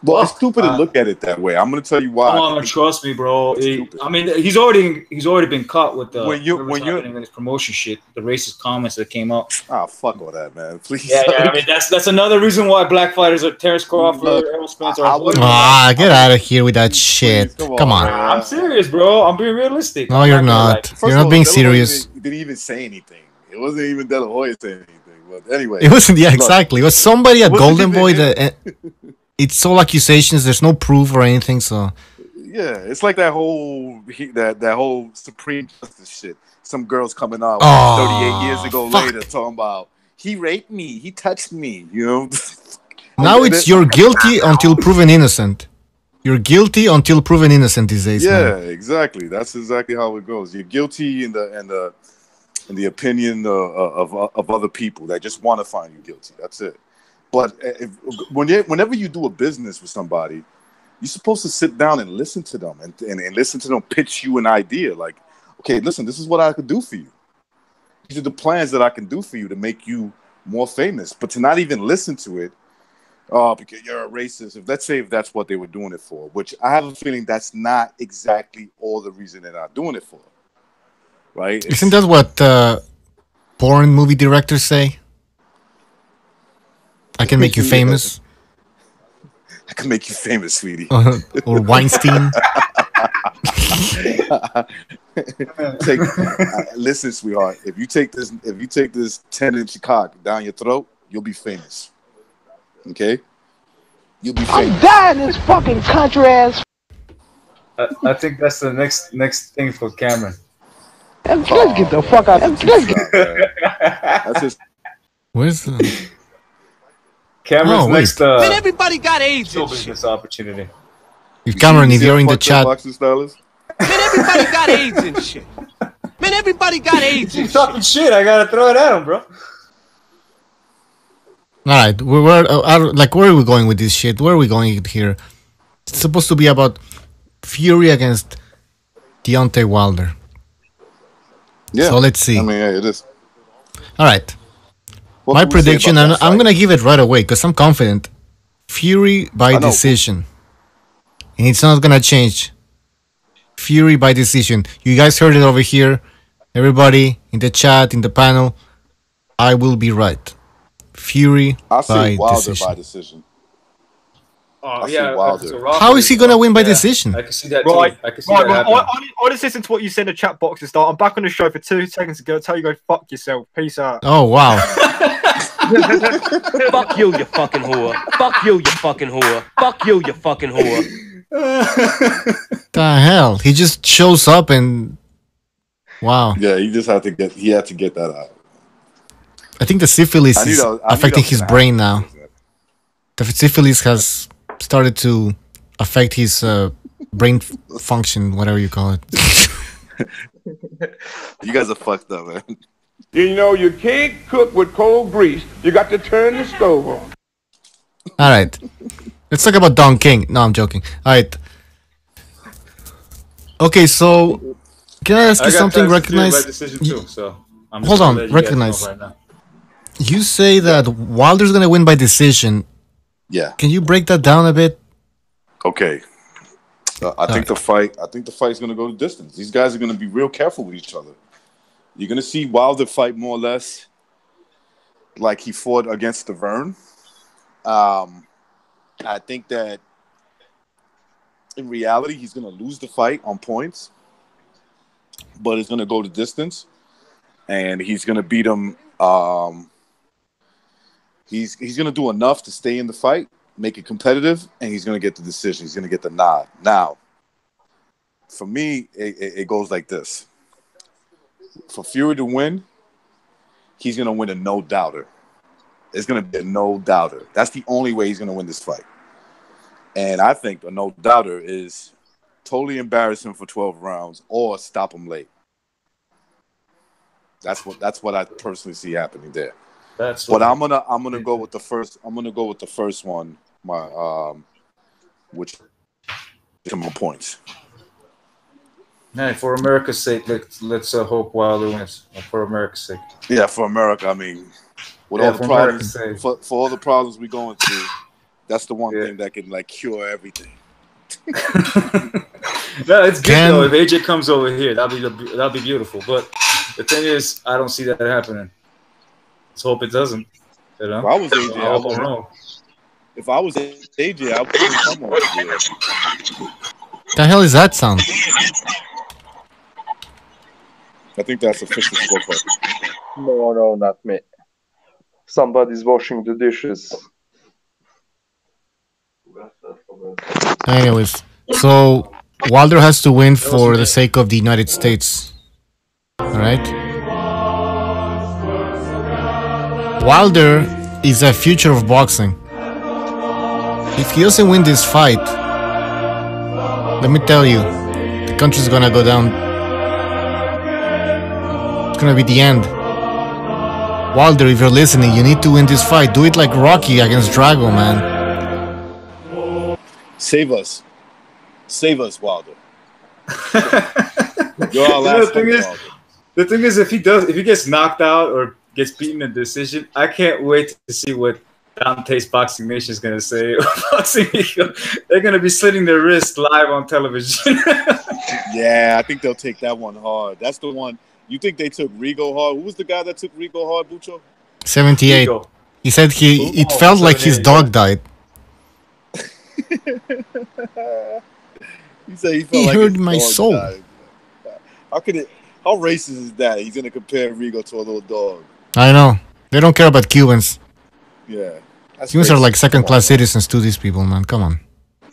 Well, it's stupid to look at it that way. I'm gonna tell you why. Come on, trust me, bro. I mean, he's already been caught with the when you're in his promotion shit, the racist comments that came out. Ah, fuck all that, man. Please. Yeah. I mean, that's another reason why black fighters are Terrence Crawford, Errol Spence, get out of here with that shit. Come on. I'm serious, bro. I'm being realistic. No, you're not. You're not being serious. He didn't even say anything. It wasn't even De La Hoya saying anything. But anyway, it wasn't. Yeah, exactly. It was somebody at Golden Boy that. It's all accusations. There's no proof or anything. So yeah, it's like that whole Supreme Justice shit. Some girls coming out 38 years ago later talking about he raped me, he touched me. You know. Now it's you're guilty until proven innocent. You're guilty until proven innocent these days. Yeah, exactly. That's exactly how it goes. You're guilty in the opinion of other people that just want to find you guilty. That's it. But whenever you do a business with somebody, you're supposed to sit down and listen to them and listen to them pitch you an idea. Like, okay, listen, this is what I could do for you. These are the plans that I can do for you to make you more famous. But to not even listen to it, because you're a racist. Let's say if that's what they were doing it for, which I have a feeling that's not exactly all the reason they're not doing it for. Right? Isn't that what porn movie directors say? I can make you famous. I can make you famous, sweetie. Or Weinstein. Listen, sweetheart. If you take this 10-inch cock down your throat, you'll be famous. Okay? You'll be famous. I'm dying in this fucking country ass. I think that's the next thing for Cameron. Let's get the fuck out. That's just. Where's the... Cameron's next Man, everybody got AIDS show business opportunity. If Cameron, if you're in the chat, Man, everybody got AIDS and shit. Man, everybody got AIDS and shit. Talking shit, I gotta throw it at him, bro. Alright, where are we going with this shit? Where are we going here? It's supposed to be about Fury against Deontay Wilder. Yeah. So let's see. I mean, yeah, it is. Alright. My prediction, and I'm going to give it right away because I'm confident. Fury by decision. And it's not going to change. Fury by decision. You guys heard it over here. Everybody in the chat, in the panel. I will be right. Fury by decision. Oh, yeah. How is he going to win by decision? I can see that too. I can see that happening. I just listened to what you said in the chat box to start. I'm back on the show for 2 seconds ago. Tell you go fuck yourself. Peace out. Oh, wow. Fuck you, you fucking whore. Fuck you, you fucking whore. Fuck you, you fucking whore. The hell? He just shows up and wow. Yeah, he had to get that out. I think the syphilis is affecting his brain now. The syphilis has started to affect his brain function, whatever you call it. You guys are fucked up, man. You know, you can't cook with cold grease. You got to turn the stove on. All right. Let's talk about Don King. No, I'm joking. All right. Okay, so can I ask you something? Recognize. Hold on. Recognize. You say that Wilder's gonna win by decision. Yeah. Can you break that down a bit? Okay. I think the fight's gonna go the distance. These guys are gonna be real careful with each other. You're going to see Wilder fight more or less like he fought against Verne. I think that in reality, he's going to lose the fight on points, but it's going to go the distance, and he's going to beat him. He's going to do enough to stay in the fight, make it competitive, and he's going to get the decision. He's going to get the nod. Now, for me, it goes like this. For Fury to win, he's going to win a no-doubter. It's going to be a no-doubter. That's the only way he's going to win this fight. And I think a no-doubter is totally embarrass him for 12 rounds or stop him late. That's what I personally see happening there. That's But what I'm gonna go with the first. I'm gonna go with the first one. Which is my points. Hey, for America's sake, let's hope Wilder wins. For America's sake. Yeah, for America. I mean, with all the problems, for all the problems we're going through, that's the one thing that can like cure everything. No, it's good though. If AJ comes over here, that'll be beautiful. But the thing is, I don't see that happening. Let's hope it doesn't. You know? If I was AJ, if I was AJ, I wouldn't come over here. The hell is that sound? I think that's official scorecard. No, not me. Somebody's washing the dishes. Anyways, so Wilder has to win for the sake of the United States. Alright? Wilder is a future of boxing. If he doesn't win this fight, let me tell you, the country's gonna go down. It's gonna be the end. Wilder, if you're listening, you need to win this fight. Do it like Rocky against Drago, man. Save us, Wilder. You're our last the thing is, if he gets knocked out or gets beaten in decision, I can't wait to see what Dante's Boxing Nation is gonna say. They're gonna be slitting their wrists live on television. Yeah, I think they'll take that one hard. That's the one. You think they took Rigo hard? Who was the guy that took Rigo hard, Bucho? 78. Rigo. He said it felt like his dog died. He said he felt like hurt my soul. Died. How racist is that? He's gonna compare Rigo to a little dog. I know. They don't care about Cubans. Yeah. Cubans are like second-class citizens to these people, man. Come on. I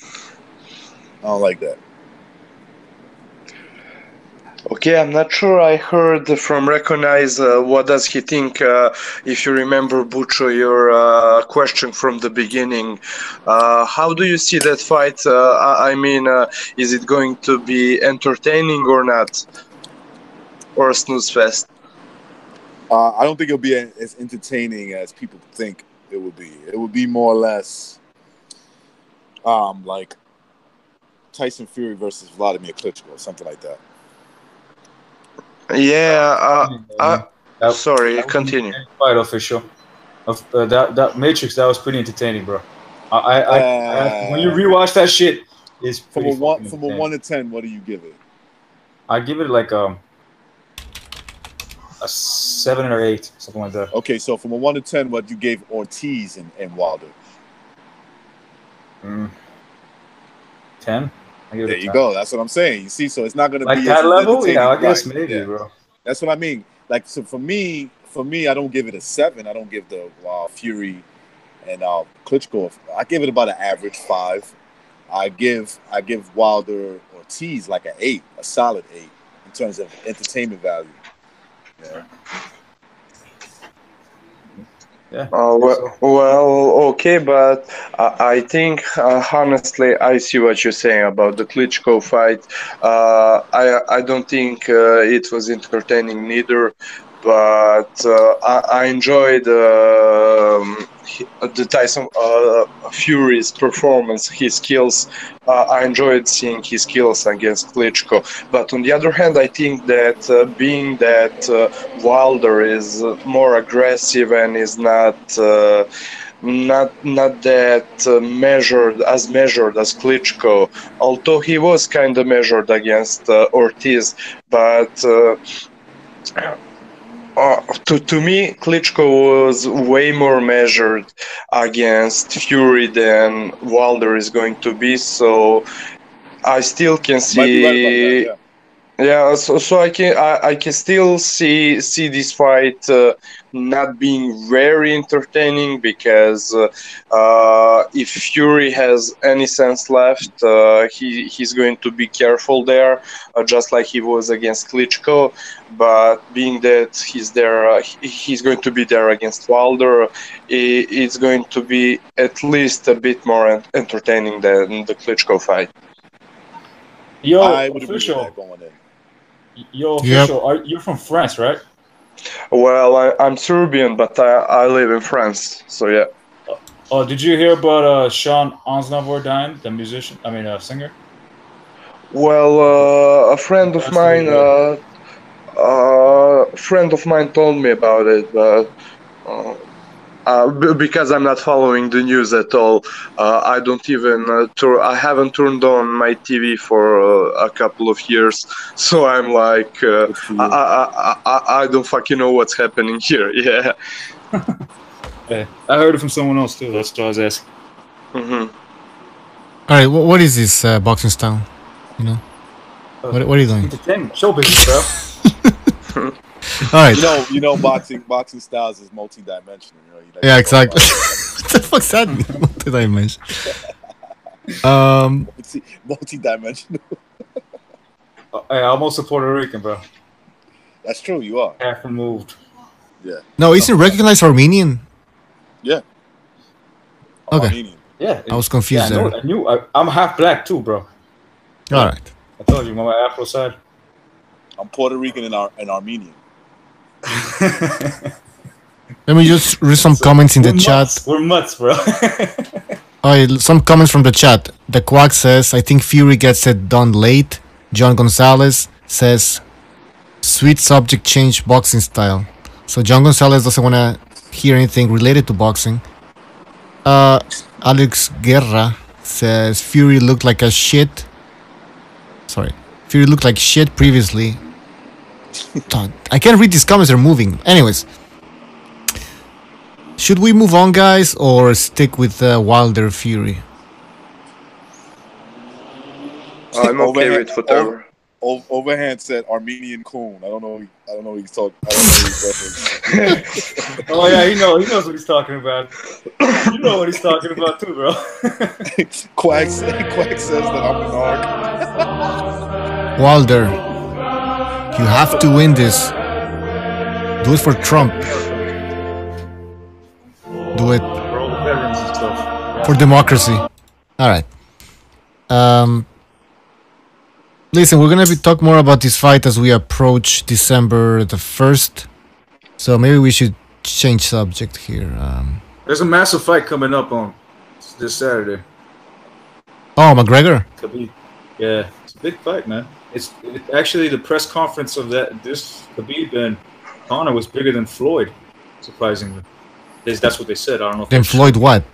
don't like that. Okay, I'm not sure I heard from Recognize what does he think. If you remember, Bucho, your question from the beginning. How do you see that fight? Is it going to be entertaining or not? Or a snooze fest? I don't think it'll be as entertaining as people think it would be. It would be more or less like Tyson Fury versus Vladimir Klitschko, something like that. Yeah. Sorry, continue. Fight official. That Matrix, that was pretty entertaining, bro. When you rewatch that shit, it's from a 1 to 10. What do you give it? I give it like a 7 or 8, something like that. Okay, so from a 1 to 10, what you gave Ortiz and Wilder? 10. There you go. That's what I'm saying. You see, so it's not going to like be that level. Yeah, I guess right. maybe, yeah. Bro. That's what I mean. Like, so for me, I don't give it a 7. I don't give the Fury and Klitschko. I give it about an average 5. I give Wilder Ortiz like an 8, a solid 8 in terms of entertainment value. Yeah. Yeah. Well, okay, but I think honestly, I see what you're saying about the Klitschko fight. I don't think it was entertaining neither, but I enjoyed the Tyson Fury's performance, his skills. I enjoyed seeing his skills against Klitschko. But on the other hand, I think that being that Wilder is more aggressive and is not that measured as Klitschko, although he was kind of measured against Ortiz, but to me, Klitschko was way more measured against Fury than Wilder is going to be. So I still can see. Might be right about that, yeah. Yeah, so I can still see this fight not being very entertaining because if Fury has any sense left, he's going to be careful there, just like he was against Klitschko. But being that he's there, he's going to be there against Wilder. It's going to be at least a bit more entertaining than the Klitschko fight. Yo, I would official. agree with that going in. Yo, official. You're from France, right? Well, I'm Serbian, but I live in France, so yeah. Oh, did you hear about Sean Aznavour dying, the musician? I mean, singer. Well, a friend of mine, told me about it, but because I'm not following the news at all, I don't even. I haven't turned on my TV for a couple of years, so I'm like, I don't fucking know what's happening here. Yeah. Yeah, I heard it from someone else too. That's what I was asking. Mm-hmm. All right, what is this boxing style? You know, what are you doing? Entertainment, show business, bro. All right. You know, boxing styles is multi-dimensional. You know, Yeah, exactly. What the fuck's that mean? Multi-dimensional. Multi-dimensional. Hey, I'm also Puerto Rican, bro. That's true. You are half removed. Yeah. No, isn't recognized Armenian? Yeah. Okay. Armenian. Yeah. I was confused there. I knew. I'm half black too, bro. All right. I told you, my Afro side. I'm Puerto Rican and Armenian. Let me just read some comments in the chat. We're mutts, bro. Some comments from the chat. The Quack says, I think Fury gets it done late. John Gonzalez says, sweet subject change boxing style. So John Gonzalez doesn't want to hear anything related to boxing. Alex Guerra says, Fury looked like a shit. Sorry. Fury looked like shit previously. I can't read these comments, they're moving. Anyways. Should we move on, guys, or stick with Wilder Fury? I'm okay with whatever. Overhand said Armenian coon. I don't know what he's talking. I don't know what he's referencing. Oh yeah, he knows what he's talking about. You know what he's talking about too, bro. Quack says that I'm an arc. Wilder, you have to win this. Do it for Trump. Do it for democracy. All right. Listen, we're gonna talk more about this fight as we approach December the 1st. So maybe we should change subject here. There's a massive fight coming up on this Saturday. Oh, McGregor. Yeah, it's a big fight, man. It's actually the press conference of this Khabib and Conor was bigger than Floyd, surprisingly. That's what they said. I don't know. Then Floyd what?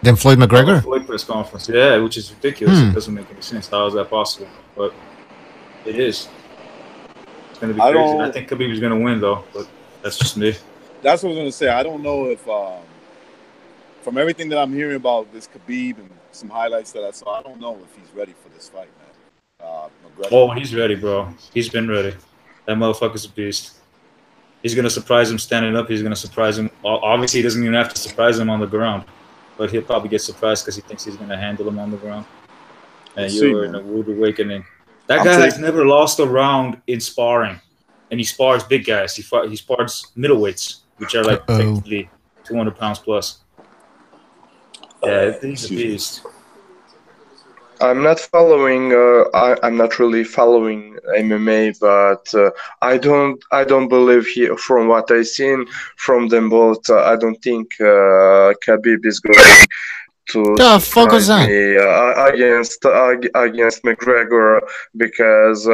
Then Floyd McGregor? Floyd press conference. Yeah, which is ridiculous. It doesn't make any sense. How is that possible? But it is. It's going to be crazy. I think Khabib is going to win, though. But that's just me. That's what I was going to say. I don't know if, from everything that I'm hearing about this Khabib and some highlights that I saw, I don't know if he's ready for this fight, man. McGregor. Oh, he's ready, bro. He's been ready. That motherfucker's a beast. He's going to surprise him standing up. He's going to surprise him. Obviously, he doesn't even have to surprise him on the ground. But he'll probably get surprised because he thinks he's going to handle him on the ground. And you're in a rude awakening. That guy has never lost a round in sparring. And he spars big guys. He spars middleweights, which are like technically 200 pounds plus. Yeah, he's a beast. I'm not following. I'm not really following MMA, but I don't believe from what I've seen from them both. I don't think Khabib is going to focus on against McGregor, because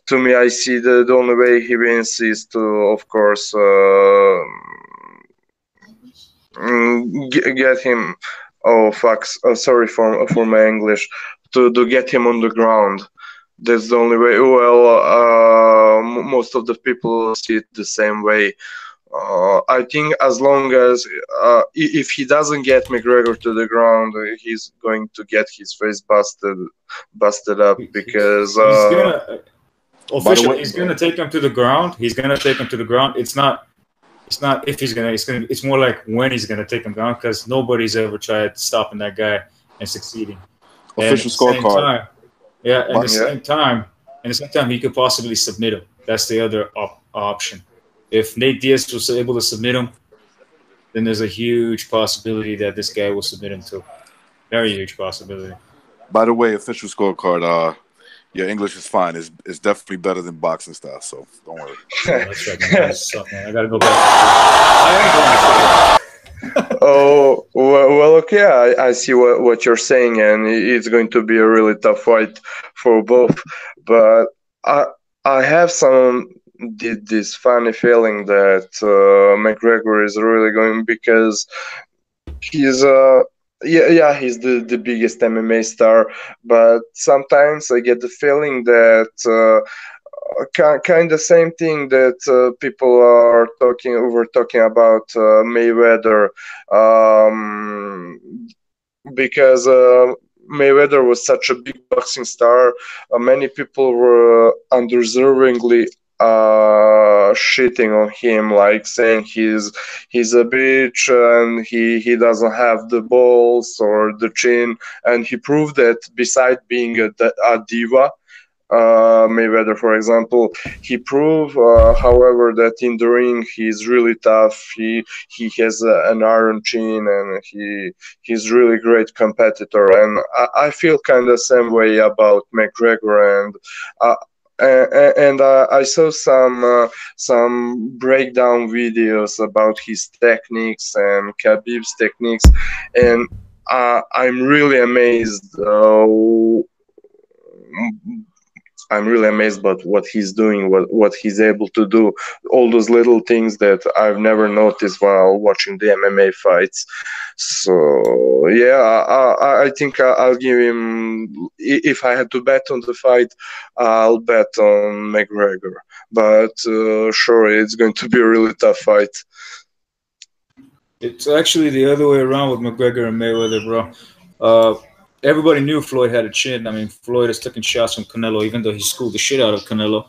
to me, I see the only way he wins is to, of course, get him. Oh fuck! Sorry for my English. To get him on the ground, that's the only way. Well, most of the people see it the same way. I think as long as if he doesn't get McGregor to the ground, he's going to get his face busted up, because he's gonna take him to the ground. He's gonna take him to the ground. It's not if he's gonna. It's more like when he's gonna take him down, because nobody's ever tried stopping that guy and succeeding. Official scorecard. Yeah, at the same time, he could possibly submit him. That's the other option. If Nate Diaz was able to submit him, then there's a huge possibility that this guy will submit him too. Very huge possibility. By the way, official scorecard. Your English is fine. It's definitely better than boxing style. So don't worry. That's right. Man. I gotta go back. I am going to Oh, well, okay. I see what you're saying, and it's going to be a really tough fight for both. But I have this funny feeling that McGregor is really going, because he's he's the biggest MMA star, but sometimes I get the feeling that kind of same thing that people are talking about Mayweather, because Mayweather was such a big boxing star. Many people were undeservingly shitting on him, like saying he's a bitch and he doesn't have the balls or the chin, and he proved that beside being a diva, Mayweather, for example, he proved, however, that in the ring he's really tough. He has an iron chin, and he's really great competitor. And I feel kind of same way about McGregor. And I saw some breakdown videos about his techniques and Khabib's techniques, and I'm really amazed. I'm really amazed about what he's doing, what he's able to do, all those little things that I've never noticed while watching the MMA fights. So yeah, I think I'll give him. If I had to bet on the fight, I'll bet on McGregor. But sure, it's going to be a really tough fight. It's actually the other way around with McGregor and Mayweather, bro. Everybody knew Floyd had a chin. I mean, Floyd has taken shots from Canelo, even though he schooled the shit out of Canelo.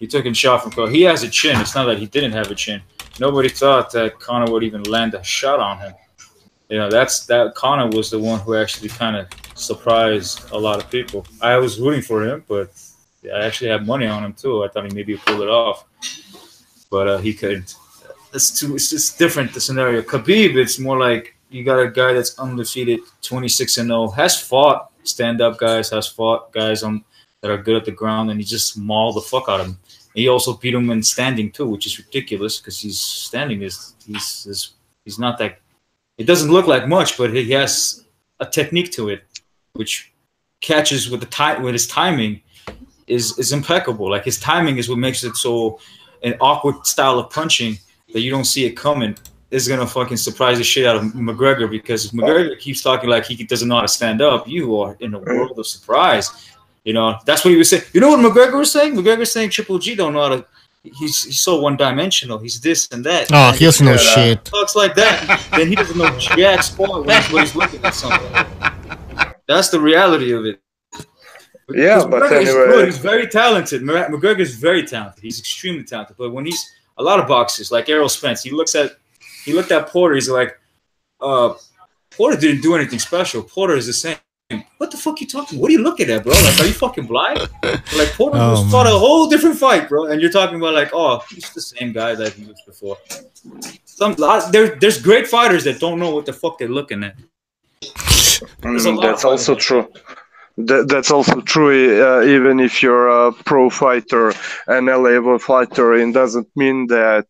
He took a shot from Canelo. He has a chin. It's not that he didn't have a chin. Nobody thought that Conor would even land a shot on him. You know, that Conor was the one who actually kind of surprised a lot of people. I was rooting for him, but I actually had money on him too. I thought he maybe pulled it off, but he couldn't. It's just different, the scenario. Khabib, it's more like you got a guy that's undefeated, 26-0, has fought stand-up guys, has fought guys that are good at the ground, and he just mauled the fuck out of him. He also beat him in standing too, which is ridiculous because he's standing he's not that. It doesn't look like much, but he has a technique to it, which catches with his timing is impeccable. Like his timing is what makes it so an awkward style of punching that you don't see it coming. Is gonna fucking surprise the shit out of McGregor, because if McGregor keeps talking like he doesn't know how to stand up, you are in a world of surprise. You know, that's what he was saying. You know what McGregor was saying? McGregor's saying Triple G don't know how to. He's so one-dimensional. He's this and that. Oh, he doesn't know shit. Talks like that, then he doesn't know jack squat when he's looking at something. That's the reality of it. Yeah, but anyway, he's very talented. McGregor is very talented. He's extremely talented. But when he's a lot of boxers, like Errol Spence, he looked at Porter. He's like, Porter didn't do anything special. Porter is the same. What the fuck you talking? What are you looking at, bro? Like, are you fucking blind? Like, Porter fought a whole different fight, bro. And you're talking about like, oh, he's the same guy that he was before. There's great fighters that don't know what the fuck they're looking at. That's also true. That's also true. Even if you're a pro fighter, an A-level fighter, it doesn't mean that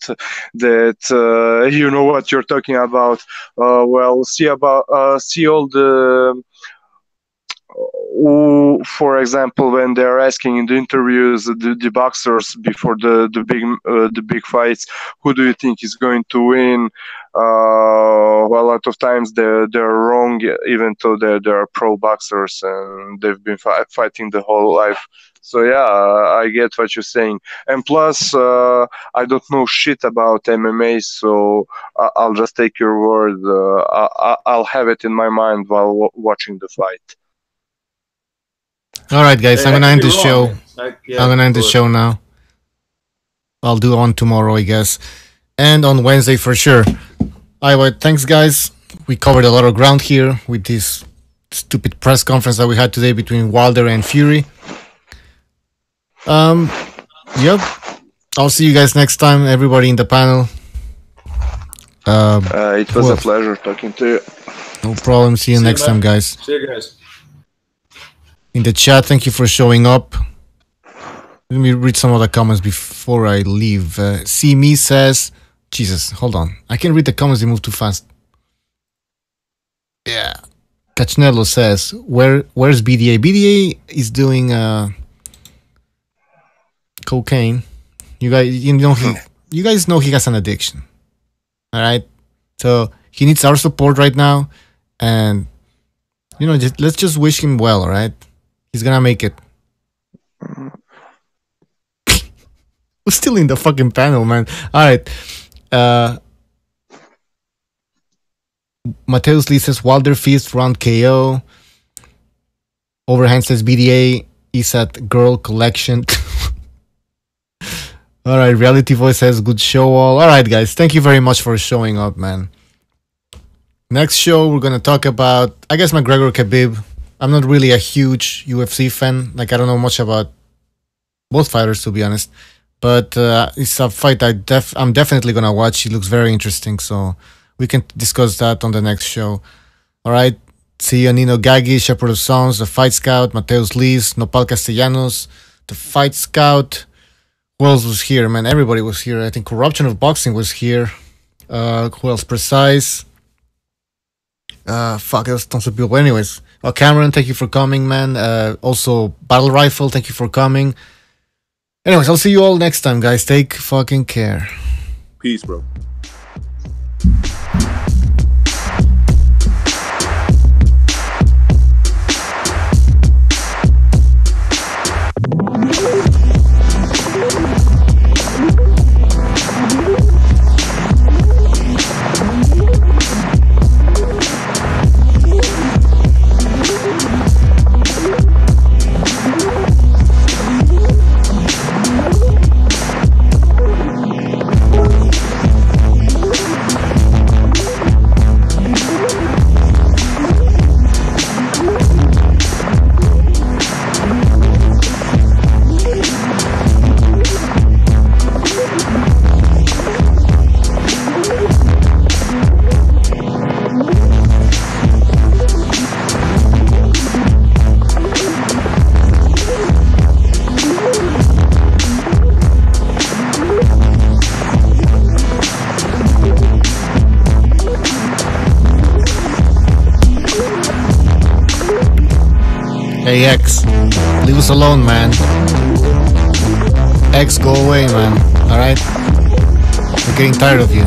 you know what you're talking about. Well, see all the. For example, when they're asking in the interviews the boxers before the big fights, who do you think is going to win? Well, a lot of times they're wrong, even though they're pro boxers and they've been fighting the whole life. So yeah, I get what you're saying. And plus, I don't know shit about MMA, so I'll just take your word. I'll have it in my mind while watching the fight. All right, guys, I'm gonna end the show. I'm gonna end the show now. I'll do on tomorrow, I guess, and on Wednesday for sure. Anyway, thanks, guys. We covered a lot of ground here with this stupid press conference that we had today between Wilder and Fury. Yep. I'll see you guys next time. Everybody in the panel. It was a pleasure talking to you. No problem. See you next time, guys. See you guys. in the chat. Thank you for showing up. Let me read some of the comments before I leave. See Me says, Jesus, hold on. I can't read the comments, they move too fast. Yeah. Cachnello says, where's BDA? BDA is doing cocaine. You guys know he has an addiction. Alright? So he needs our support right now. And let's just wish him well, alright? He's gonna make it. Who's still in the fucking panel, man? Alright. Mateus Lee says Wilder Feast round KO. Overhand says BDA is at Girl Collection. Alright, Reality Voice says good show all. Alright guys, thank you very much for showing up, man. Next show we're gonna talk about, I guess, McGregor Khabib. I'm not really a huge UFC fan. Like, I don't know much about both fighters, to be honest. But it's a fight I'm definitely gonna watch. It looks very interesting, so we can discuss that on the next show. Alright, see you, Nino Gaggi, Shepherd of Sounds, the Fight Scout, Mateus Liz, Nopal Castellanos, the Fight Scout. Who else was here, man? Everybody was here. I think Corruption of Boxing was here. Who else? Precise. Fuck, there's tons of people. Anyways, Cameron, thank you for coming, man. Also, Battle Rifle, thank you for coming. Anyways, I'll see you all next time, guys. Take fucking care. Peace, bro. Hey X, leave us alone, man. X, go away, man. Alright? We're getting tired of you.